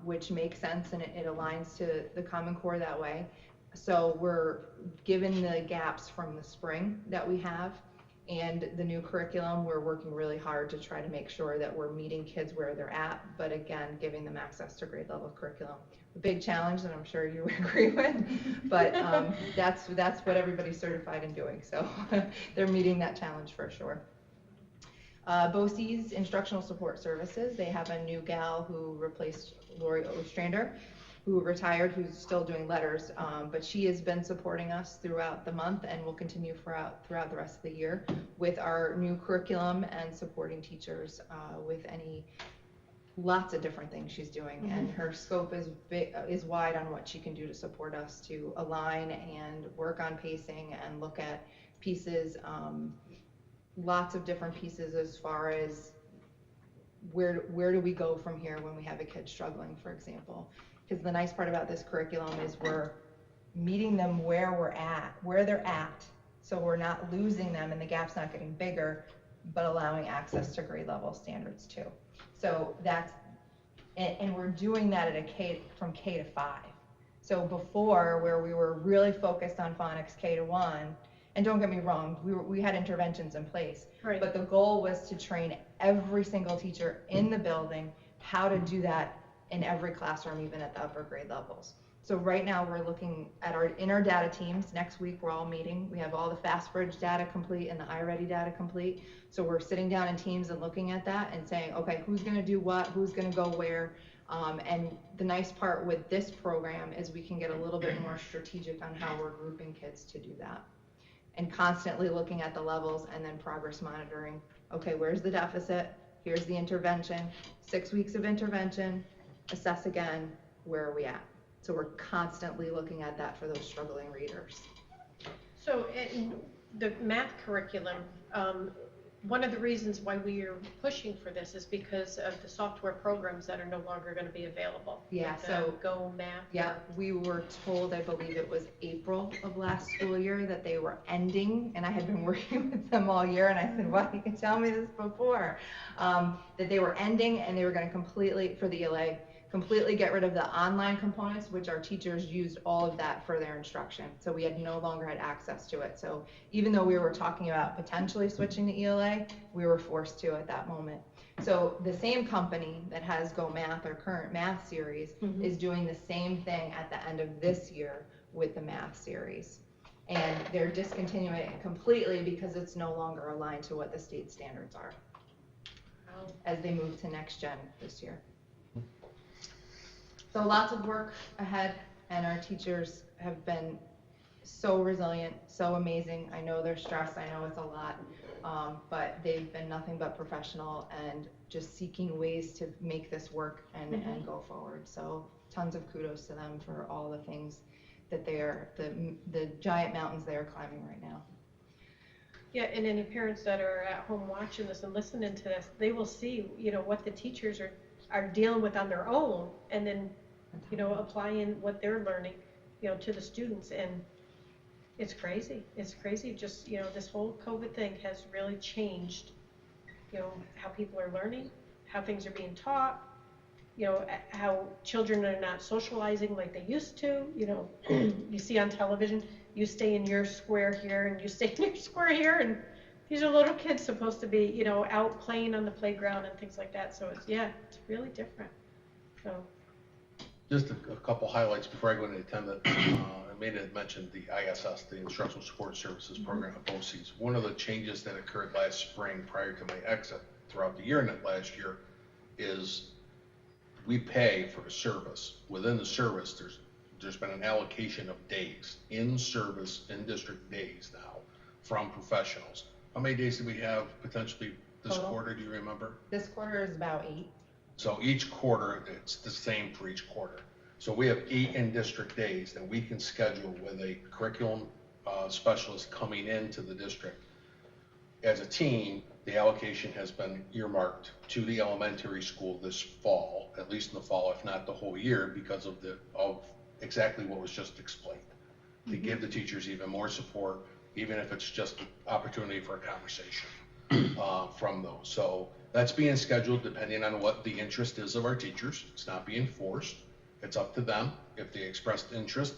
which makes sense, and it aligns to the Common Core that way. So we're given the gaps from the spring that we have and the new curriculum, we're working really hard to try to make sure that we're meeting kids where they're at, but again, giving them access to grade level curriculum. A big challenge that I'm sure you agree with, but that's what everybody's certified in doing, so they're meeting that challenge for sure. BOCES Instructional Support Services, they have a new gal who replaced Lori Ostrander, who retired, who's still doing letters, but she has been supporting us throughout the month and will continue throughout the rest of the year with our new curriculum and supporting teachers with lots of different things she's doing, and her scope is wide on what she can do to support us to align and work on pacing and look at pieces, lots of different pieces as far as where do we go from here when we have a kid struggling, for example. Because the nice part about this curriculum is we're meeting them where they're at, so we're not losing them and the gap's not getting bigger, but allowing access to grade level standards too. So that's, and we're doing that from K to 5. So before, where we were really focused on phonics K to 1, and don't get me wrong, we had interventions in place, Right. but the goal was to train every single teacher in the building how to do that in every classroom, even at the upper grade levels. So right now we're looking at in our data teams. Next week we're all meeting. We have all the FastBridge data complete and the iReady data complete. So we're sitting down in teams and looking at that and saying, okay, who's gonna do what, who's gonna go where. And the nice part with this program is we can get a little bit more strategic on how we're grouping kids to do that. And constantly looking at the levels and then progress monitoring. Okay, where's the deficit? Here's the intervention, 6 weeks of intervention, assess again, where are we at? So we're constantly looking at that for those struggling readers. So in the math curriculum, one of the reasons why we are pushing for this is because of the software programs that are no longer going to be available. Yeah, Like so Go Math. yeah, we were told, I believe it was April of last school year, that they were ending, and I had been working with them all year, and I said, well, you can tell me this before, that they were ending and they were going to completely, for the ELA, completely get rid of the online components, which our teachers used all of that for their instruction. So we no longer had access to it. So even though we were talking about potentially switching to ELA, we were forced to at that moment. So the same company that has Go Math, our current math series, is doing the same thing at the end of this year with the math series. And they're discontinuing it completely because it's no longer aligned to what the state standards are as they move to next gen this year. So lots of work ahead, and our teachers have been so resilient, so amazing. I know they're stressed, I know it's a lot, but they've been nothing but professional and just seeking ways to make this work and go forward. So tons of kudos to them for all the things that the giant mountains they are climbing right now. Yeah, and any parents that are at home watching this and listening to this, they will see, what the teachers are dealing with on their own, and then, applying what they're learning, to the students. And it's crazy. It's crazy. Just, this whole COVID thing has really changed, how people are learning, how things are being taught, how children are not socializing like they used to. You see on television, you stay in your square here and you stay in your square here, and these are little kids supposed to be, out playing on the playground and things like that. So it's really different. So. Just a couple highlights before I go into attendance. Amanda had mentioned the ISS, the Instructional Support Services Program at BOCES. One of the changes that occurred last spring prior to my exit throughout the year last year is we pay for a service. Within the service, there's been an allocation of days, in-service, in-district days now from professionals. How many days do we have potentially this quarter, do you remember? This quarter is about 8. So each quarter, it's the same for each quarter. So we have 8 in-district days that we can schedule with a curriculum specialist coming into the district. As a team, the allocation has been earmarked to the elementary school this fall, at least in the fall, if not the whole year, because of exactly what was just explained. To give the teachers even more support, even if it's just an opportunity for a conversation. from those. So that's being scheduled depending on what the interest is of our teachers. It's not being forced. It's up to them. If they expressed interest,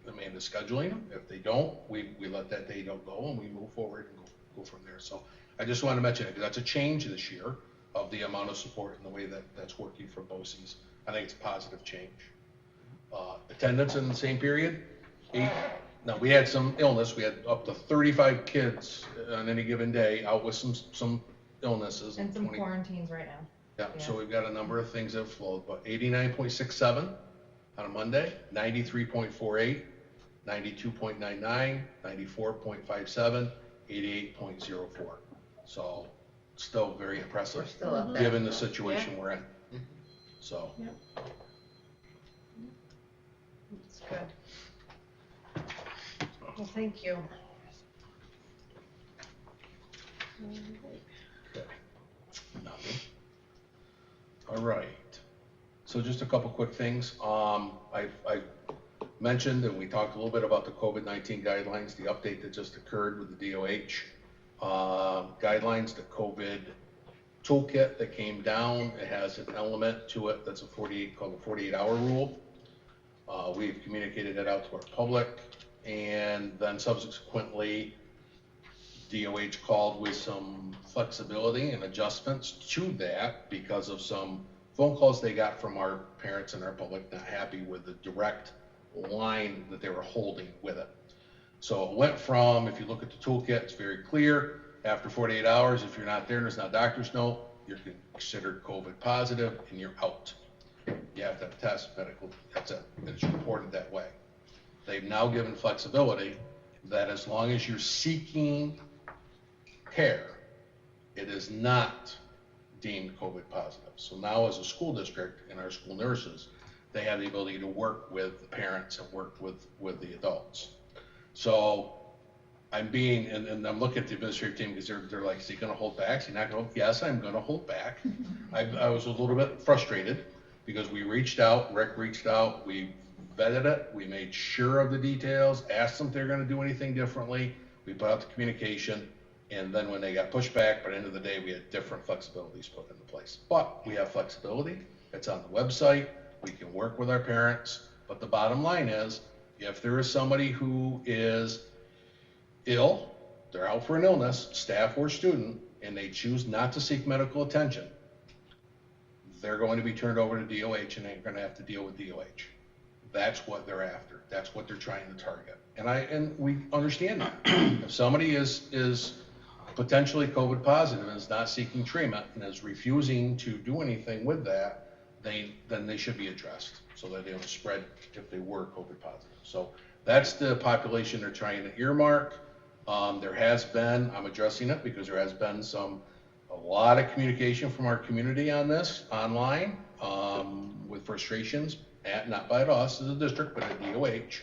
Amanda's scheduling them. If they don't, we let that day go and we move forward and go from there. So I just want to mention it because that's a change this year of the amount of support and the way that's working for BOCES. I think it's a positive change. Attendance in the same period, 8. Now, we had some illness. We had up to 35 kids on any given day out with some illnesses. And some quarantines right now. Yeah, so we've got a number of things that flowed, but 89.67 on a Monday, 93.48, 92.99, 94.57, 88.04. So still very impressive, We're still up there. given the situation we're in. So. Yep. That's good. Well, thank you. Nothing. All right. So just a couple quick things. I mentioned and we talked a little bit about the COVID-19 guidelines, the update that just occurred with the DOH guidelines, the COVID toolkit that came down. It has an element to it that's called the 48-hour rule. We've communicated that out to our public, and then subsequently DOH called with some flexibility and adjustments to that because of some phone calls they got from our parents and our public not happy with the direct line that they were holding with it. So it went from, if you look at the toolkit, it's very clear. After 48 hours, if you're not there and there's not a doctor's note, you're considered COVID positive and you're out. You have to have a test, medical, that's it. It's reported that way. They've now given flexibility that as long as you're seeking care, it is not deemed COVID positive. So now as a school district and our school nurses, they have the ability to work with the parents and work with the adults. So I'm being, and I'm looking at the administrative team because they're like, is he going to hold back? Is he not going to? Yes, I'm going to hold back. I was a little bit frustrated because we reached out, Rick reached out, we vetted it, we made sure of the details, asked them if they're going to do anything differently. We put out the communication, and then when they got pushed back, by the end of the day, we had different flexibilities put into place. But we have flexibility. It's on the website. We can work with our parents. But the bottom line is, if there is somebody who is ill, they're out for an illness, staff or student, and they choose not to seek medical attention, they're going to be turned over to DOH and they're going to have to deal with DOH. That's what they're after. That's what they're trying to target. And we understand that. If somebody is potentially COVID positive and is not seeking treatment and is refusing to do anything with that, then they should be addressed so that they don't spread if they were COVID positive. So that's the population they're trying to earmark. There has been, I'm addressing it because there has been a lot of communication from our community on this online with frustrations, not by us as a district, but at DOH.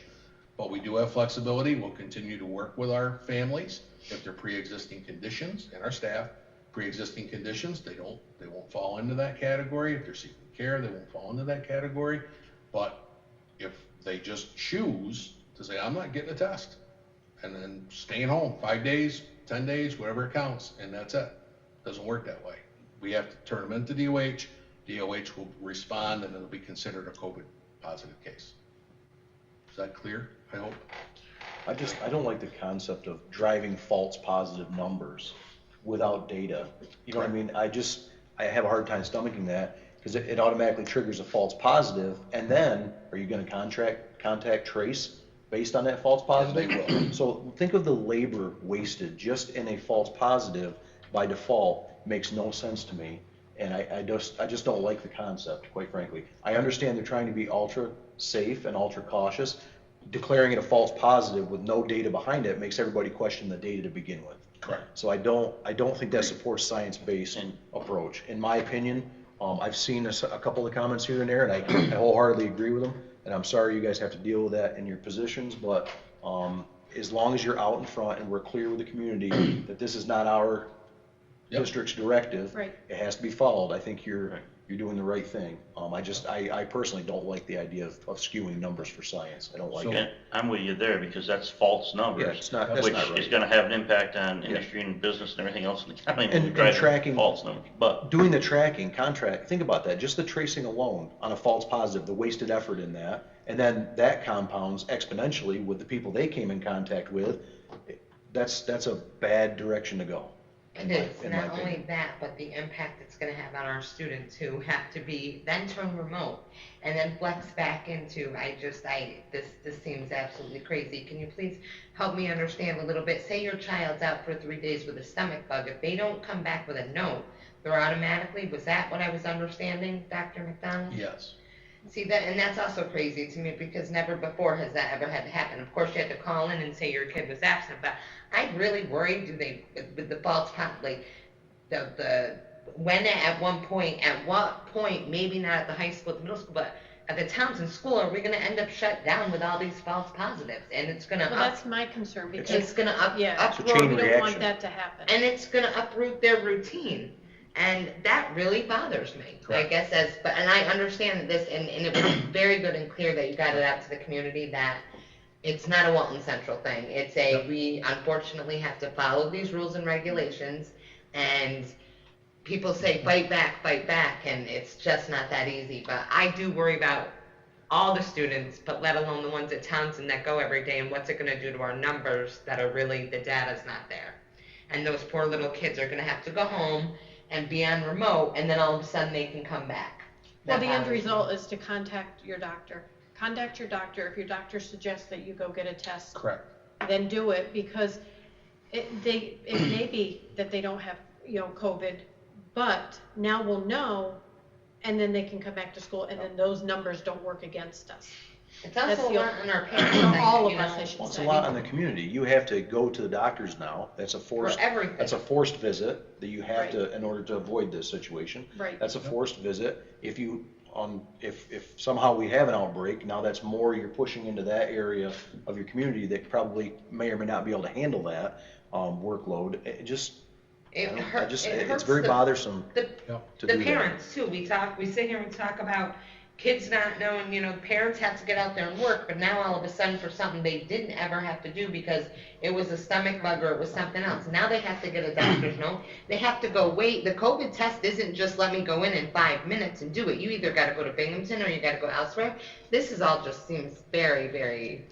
But we do have flexibility. We'll continue to work with our families if they're pre-existing conditions, and our staff, pre-existing conditions, they won't fall into that category. If they're seeking care, they won't fall into that category. But if they just choose to say, I'm not getting a test, and then staying home 5 days, 10 days, whatever it counts, and that's it. Doesn't work that way. We have to turn them into DOH. DOH will respond, and it'll be considered a COVID positive case. Is that clear? I hope. I don't like the concept of driving false positive numbers without data. You know what I mean? I have a hard time stomaching that because it automatically triggers a false positive, and then are you going to contact trace based on that false positive? Yes, they will. So think of the labor wasted just in a false positive by default. Makes no sense to me, and I just don't like the concept, quite frankly. I understand they're trying to be ultra safe and ultra cautious. Declaring it a false positive with no data behind it makes everybody question the data to begin with. Correct. So I don't think that supports science-based approach. In my opinion, I've seen a couple of comments here and there, and I wholeheartedly agree with them. And I'm sorry you guys have to deal with that in your positions, but as long as you're out in front and we're clear with the community that this is not our district's directive, Right. it has to be followed. I think you're doing the right thing. I personally don't like the idea of skewing numbers for science. I don't like So- it. And I'm with you there, because that's false Yeah, numbers, it's not, that's which not is right. gonna have an impact on industry and business and everything else in the county when And- we try and to tracking- false numbers, but. Doing the tracking, think about that, just the tracing alone on a false positive, the wasted effort in that, and then that compounds exponentially with the people they came in contact with, that's a bad direction to go. It is, in my not only opinion. that, but the impact it's gonna have on our students who have to be, then turn remote, and then flex back into, this seems absolutely crazy. Can you please help me understand a little bit? Say your child's out for 3 days with a stomach bug, if they don't come back with a note, they're automatically, was that what I was understanding, Dr. McDonald? Yes. See that, and that's also crazy to me because never before has that ever had to happen. Of course, you had to call in and say your kid was absent, but I really worried, with the false like at what point, maybe not at the high school, the middle school, but at the Townsend school, are we gonna end up shut down with all these false positives? And it's gonna Well, that's my concern, because, it's gonna yeah, It's a uproot, chain we don't want reaction. that to happen. and it's gonna uproot their routine. And that really bothers me, I Correct. guess, and I understand this, and it was very good and clear that you got it out to the community that it's not a Walton Central thing. It's we unfortunately have to follow these rules and regulations, and people say fight back, and it's just not that easy. But I do worry about all the students, but let alone the ones at Townsend that go every day, and what's it gonna do to our numbers that are really, the data's not there. And those poor little kids are gonna have to go home and be on remote, and then all of a sudden they can come back. Well, That the end bothers me. result is to contact your doctor. Contact your doctor. If your doctor suggests that you go get a test, Correct. then do it, because it may be that they don't have, COVID, but now we'll know, and then they can come back to school, and then those numbers don't work against us. It's That's also a the- lot on our parents. For all of you us, know, I should Well, it's say. a lot on the community. You have to go to the doctors now. That's a For forced, everything. that's a forced visit that you have to, in order to avoid this situation. Right. That's a forced visit. If somehow we have an outbreak, now that's more, you're pushing into that area of your community that probably may or may not be able to handle that, workload. It's very bothersome The, to the do that. parents too, we sit here and talk about kids not knowing, the parents have to get out there and work, but now all of a sudden for something they didn't ever have to do because it was a stomach bug or it was something else, now they have to get a doctor's note, they have to go wait, the COVID test isn't just let me go in 5 minutes and do it, you either gotta go to Binghamton or you gotta go elsewhere. This is all just seems very, very,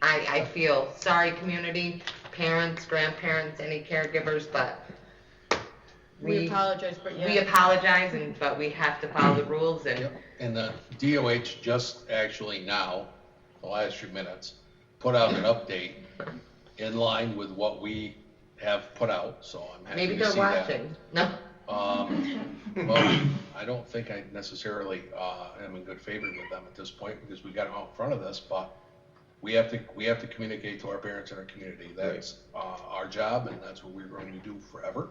I feel, sorry community, parents, grandparents, any caregivers, but We apologize, but yeah. we apologize, but we have to follow the rules and. Yep. And the DOH just actually now, the last few minutes, put out an update in line with what we have put out, so I'm happy Maybe to they're see that. watching. No. Well, I don't think I necessarily am in good favor with them at this point because we got out in front of this, but we have to communicate to our parents and our community. That's our job, and that's what we're going to do forever.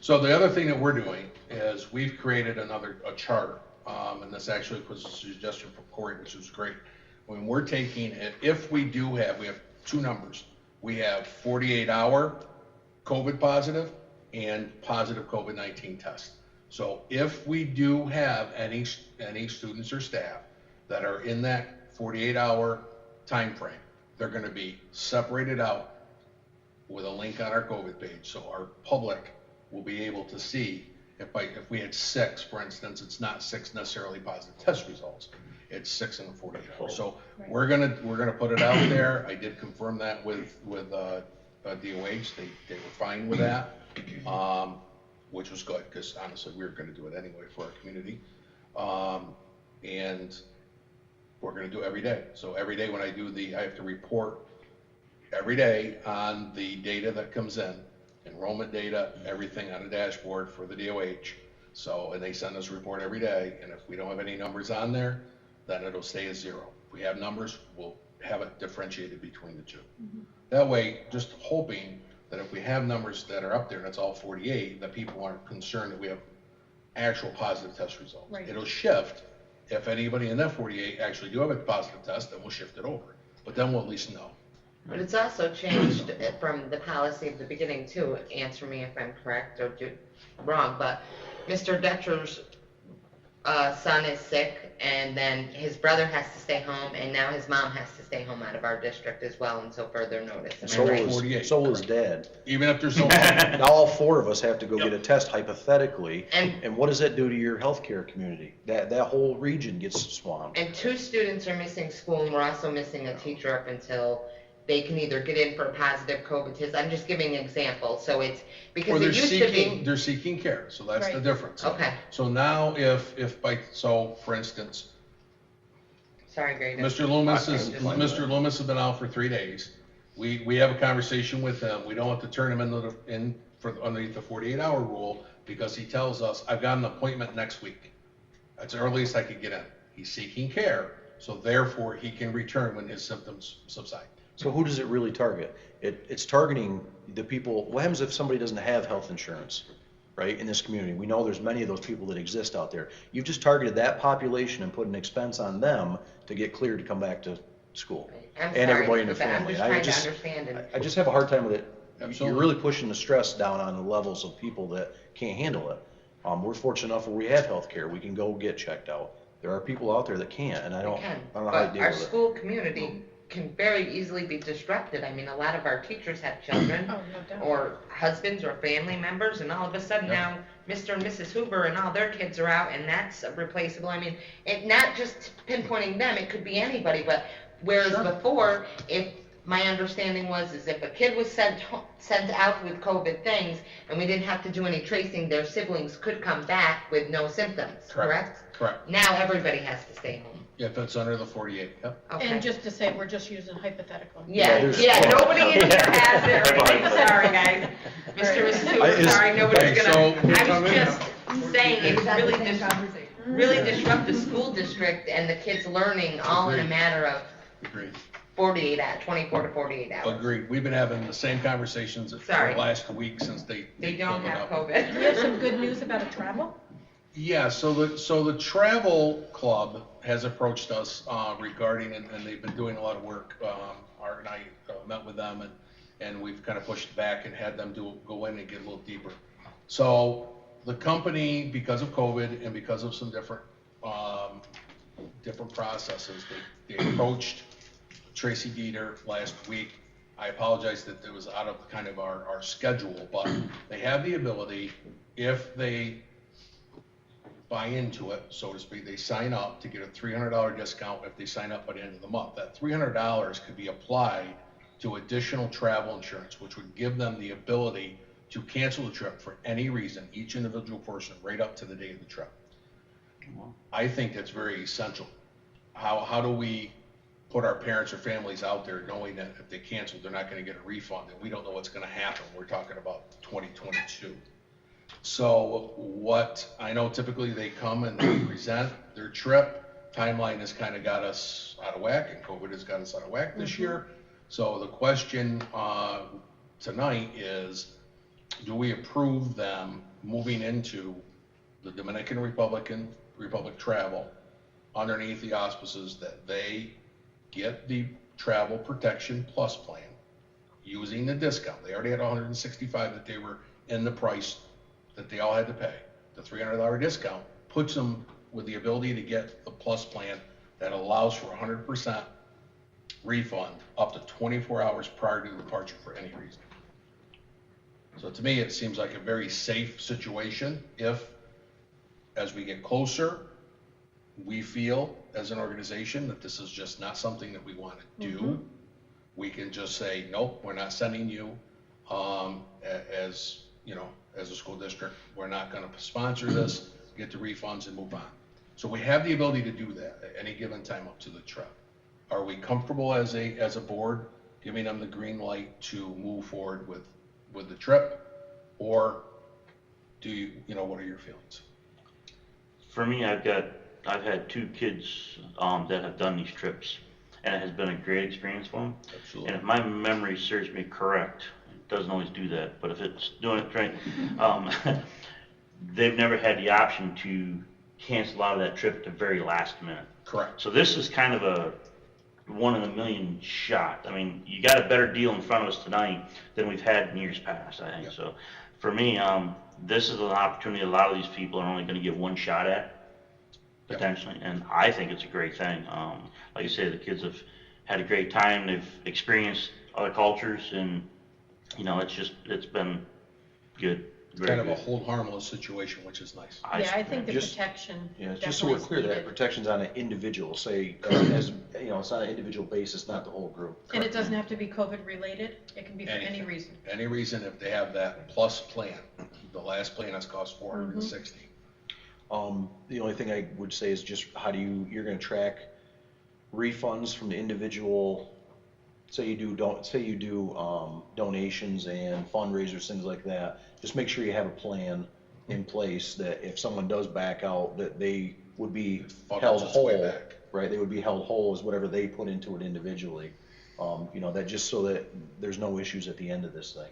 So the other thing that we're doing is we've created a charter, and this actually was a suggestion from Corey, which was great. When we're taking it, if we have 2 numbers. We have 48-hour COVID positive and positive COVID-19 test. So if we do have any students or staff that are in that 48-hour time frame, they're going to be separated out with a link on our COVID page, so our public will be able to see if we had 6, for instance, it's not 6 necessarily positive test results. It's 6 in 48 hours. So we're gonna put it out there. I did confirm that with DOH. They were fine with that, which was good because honestly we were going to do it anyway for our community, and we're going to do it every day. So every day when I have to report every day on the data that comes in, enrollment data, everything on a dashboard for the DOH. So, and they send us a report every day, and if we don't have any numbers on there, then it'll stay as 0. If we have numbers, we'll have it differentiated between the 2. That way, just hoping that if we have numbers that are up there and it's all 48, that people aren't concerned that we have actual positive test results. Right. It'll shift. If anybody in that 48 actually do have a positive test, then we'll shift it over. But then we'll at least know. But it's also changed from the policy at the beginning too, answer me if I'm correct or wrong, but Mr. Detcher's son is sick, and then his brother has to stay home, and now his mom has to stay home out of our district as well until further notice. Am So I right? is, 48, so is Dad. Even if there's no, Now all 4 of us have to go get a test hypothetically, And- and what does that do to your healthcare community? That whole region gets swamped. And 2 students are missing school, and we're also missing a teacher up until they can either get in for a positive COVID test. I'm just giving an example, so it's, or because they're it used to seeking, be. they're seeking care, so that's the Right. difference. Okay, So now if by, so for instance, sorry, Graydon. Mr. Loomis Okay, is, just- Mr. Loomis has been out for 3 days. We have a conversation with him. We don't have to turn him underneath the 48-hour rule because he tells us, I've got an appointment next week. That's the earliest I could get in. He's seeking care, so therefore he can return when his symptoms subside. So who does it really target? It's targeting the people. What happens if somebody doesn't have health insurance, right, in this community? We know there's many of those people that exist out there. You've just targeted that population and put an expense on them to get cleared to come back to school. I'm And sorry, everybody in their but I'm family. just I trying to just- understand it. I just have a hard time with it. Absolutely. You're really pushing the stress down on the levels of people that can't handle it. We're fortunate enough where we have health care. We can go get checked out. There are people out there that can't, and I We don't can, know how to but deal our with it. school community can very easily be disrupted. I mean, a lot of our teachers have children Oh, no doubt. or husbands or family members, and all of a sudden Yep. now Mr. and Mrs. Hoover and all their kids are out, and that's replaceable. I mean, it not just pinpointing them, it could be anybody, but whereas Sure. before, if my understanding was is if a kid was sent out with COVID things and we didn't have to do any tracing, their siblings could come back with no symptoms, correct? Correct. Now everybody has to stay home. If it's under the 48, yep. Okay. And just to say, we're just using hypothetical. Yeah, there's- yeah, nobody in here has it or anything, sorry, guys. Mr. and Mrs. Hoover, Is- sorry, nobody's okay, gonna, so- I was just saying, it We've had really the same conversation. really disrupt the school district and the kids learning all in a Agreed. matter of Agreed. 24 to 48 hours. Agreed. We've been having the same conversations for Sorry. the last week since they They don't pulled it have up. Do we have COVID. some good news about a travel? Yeah, so the travel club has approached us regarding, and they've been doing a lot of work. Art and I met with them, and we've kind of pushed back and had them go in and get a little deeper. So the company, because of COVID and because of some different processes, they approached Tracy Dieter last week. I apologize that it was out of kind of our schedule, but they have the ability, if they buy into it, so to speak, they sign up to get a $300 discount if they sign up by the end of the month. That $300 could be applied to additional travel insurance, which would give them the ability to cancel the trip for any reason, each individual person, right up to the day of the trip. I think that's very essential. How do we put our parents or families out there knowing that if they cancel, they're not gonna get a refund, and we don't know what's gonna happen. We're talking about 2022. So what, I know typically they come and they present their trip. Timeline has kind of got us out of whack, and COVID has got us out of whack this year. So the question tonight is, do we approve them moving into the Dominican Republic travel underneath the auspices that they get the travel protection plus plan using the discount? They already had 165 that they were in the price that they all had to pay. The $300 discount puts them with the ability to get the plus plan that allows for 100% refund up to 24 hours prior to departure for any reason. So to me, it seems like a very safe situation if, as we get closer, we feel as an organization that this is just not something that we want to do. We can just say, nope, we're not sending you, as you know, as a school district, we're not going to sponsor this, get the refunds and move on. So we have the ability to do that at any given time up to the trip. Are we comfortable as a board giving them the green light to move forward with the trip? Or do you, what are your feelings? For me, I've had 2 kids that have done these trips, and it has been a great experience for them. Absolutely. And if my memory serves me correct, it doesn't always do that, but if it's doing it right, they've never had the option to cancel out of that trip at the very last minute. Correct. So this is kind of a 1 in a million shot. I mean, you got a better deal in front of us tonight than we've had in years past, I think. Yep. So for me, this is an opportunity a lot of these people are only going to get one shot at. potentially, and I think it's a great thing. Like I say, the kids have had a great time, they've experienced other cultures, and, you know, it's been good. It's kind of a hold harmless situation, which is nice. Yeah, I think the Just- protection Yeah, definitely just so we're is clear, that needed. protection's on an individual, say, as, you know, it's on an individual basis, not the whole group. And it doesn't have to be COVID related, it can be for any Anything. reason. Any reason if they have that plus plan, the last plan has cost 460. The only thing I would say is just how do you're gonna track refunds from the individual, say you do donations and fundraisers, things like that. Just make sure you have a plan in place that if someone does back out, that they would be Funnels held its way whole, back. right? They would be held whole as whatever they put into it individually. You know, that just so that there's no issues at the end of this thing.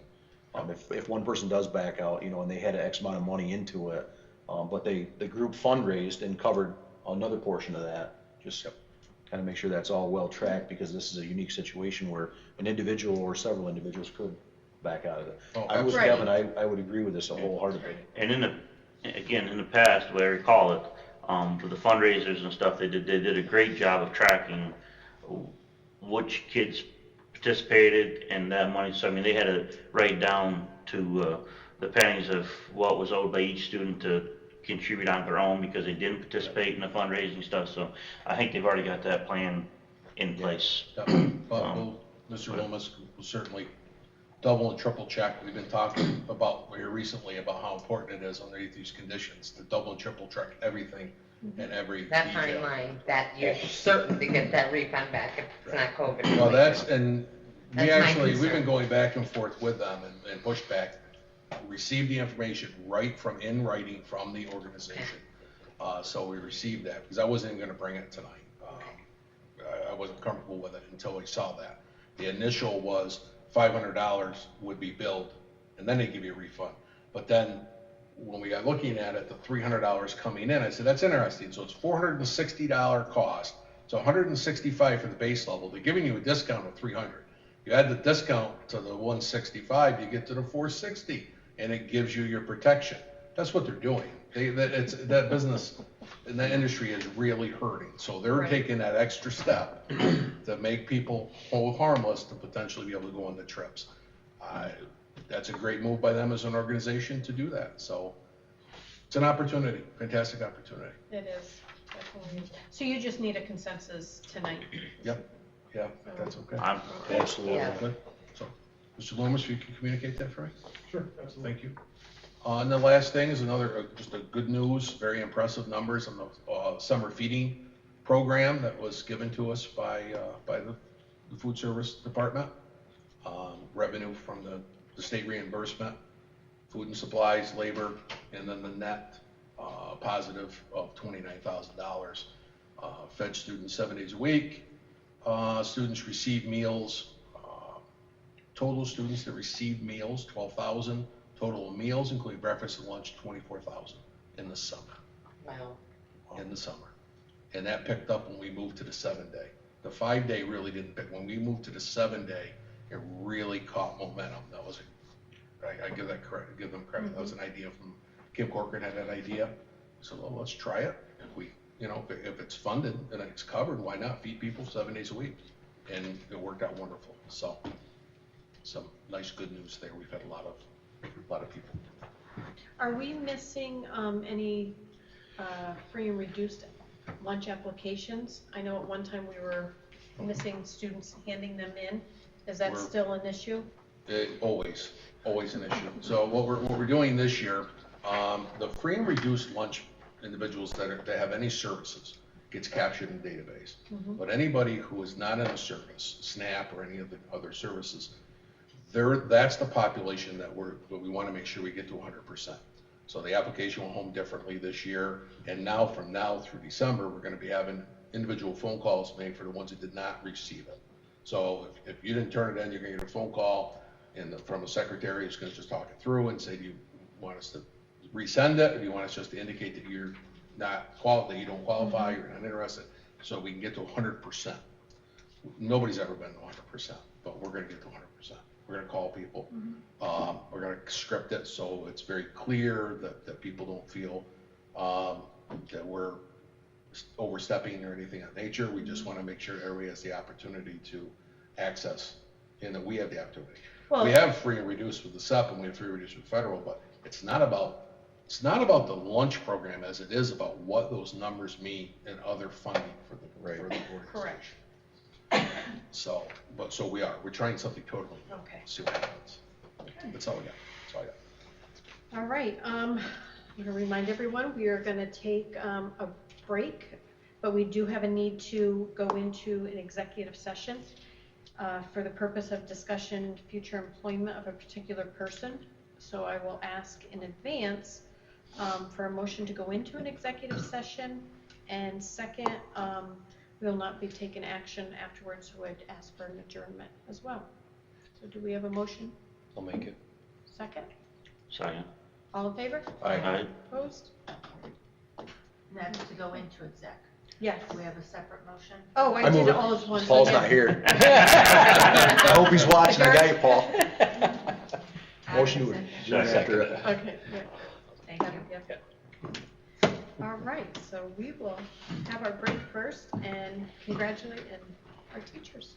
If one person does back out, you know, and they had X amount of money into it, but the group fundraised and covered another portion of that, just kind of make sure that's all well tracked, because this is a unique situation where an individual or several individuals could back out of it. Oh, I would, absolutely. Kevin, I would agree with this wholeheartedly. And in the past, the way I recall it, for the fundraisers and stuff, they did a great job of tracking which kids participated and that money. So I mean, they had to write down to the pennies of what was owed by each student to contribute on their own because they didn't participate in the fundraising stuff. So I think they've already got that plan in place. But Mr. Loomis will certainly double and triple check. We've been talking about here recently about how important it is underneath these conditions to double and triple check everything and every That detail. timeline, that you're certain to get that refund back if it's not COVID. Well, and That's my we've been concern. going back and forth with them and pushback. Received the information in writing from the organization. So we received that, because I wasn't even gonna bring it tonight. I wasn't comfortable with it until we saw that. The initial was $500 would be billed, and then they give you a refund. But then, when we got looking at it, the $300 coming in, I said, that's interesting. So it's $460 cost. So $165 for the base level. They're giving you a discount of $300. You add the discount to the $165, you get to the $460, and it gives you your protection. That's what they're doing. That business and that industry is really hurting. So they're Right. taking that extra step to make people hold harmless to potentially be able to go on the trips. That's a great move by them as an organization to do that. So it's an opportunity, fantastic opportunity. It is, definitely. So you just need a consensus tonight? Yep, yeah, that's okay. I'm Absolutely. Yeah. Good. So, Mr. Loomis, if you can communicate that for me? Sure, absolutely. Thank you. And the last thing is another, just a good news, very impressive numbers on the summer feeding program that was given to us by the food service department. Revenue from the state reimbursement, food and supplies, labor, and then the net positive of $29,000. Fed students 7 days a week. Students receive meals. Total students that received meals, 12,000. Total meals, including breakfast and lunch, 24,000 in the summer. Wow. In the summer. And that picked up when we moved to the 7-day. The 5-day really didn't pick. When we moved to the 7-day, it really caught momentum. That was I give them credit. That was an idea from Kim Corcoran had that idea. So well, let's try it. If it's funded and it's covered, why not feed people 7 days a week? And it worked out wonderful. So some nice good news there. We've had a lot of people. Are we missing any free and reduced lunch applications? I know at one time we were missing students handing them in. Is that We're- still an issue? Always an issue. So what we're doing this year, the free and reduced lunch individuals that have any services gets captured in the database. But anybody who is not in a service, SNAP or any of the other services, that's the population that we want to make sure we get to 100%. So the application will home differently this year, and from now through December, we're going to be having individual phone calls made for the ones that did not receive it. So if you didn't turn it in, you're going to get a phone call from a secretary who's going to just talk it through and say, do you want us to resend it, or do you want us just to indicate that you're not that you don't qualify, you're not interested, so we can get to 100%. Nobody's ever been to 100%, but we're going to get to 100%. We're going to call people. We're going to script it so it's very clear that people don't feel that we're overstepping or anything of nature. We just want to make sure everybody has the opportunity to access, and that we have the opportunity. Well, We have free and reduced with the SEP, and we have free and reduced with federal, but it's not about the lunch program as it is about what those numbers mean and other funding for the organization. Correct. So, we're trying something totally new. Okay. See what happens. That's all we got. That's all I got. All right, I'm gonna remind everyone, we are gonna take a break, but we do have a need to go into an executive session for the purpose of discussion future employment of a particular person. So I will ask in advance for a motion to go into an executive session, and second, we will not be taking action afterwards, so I'd ask for an adjournment as well. So do we have a motion? I'll make it. Second? Second. All in favor? Aye. Opposed? And that's to go into exec. Yes. We have a separate motion. Oh, I I move did it it. all as one. so Paul's yes. not here. I hope he's watching. I got you, Paul. Motion to adjourn after. Okay, yeah. Thank you. Yep. All right, so we will have our break first and congratulate our teachers.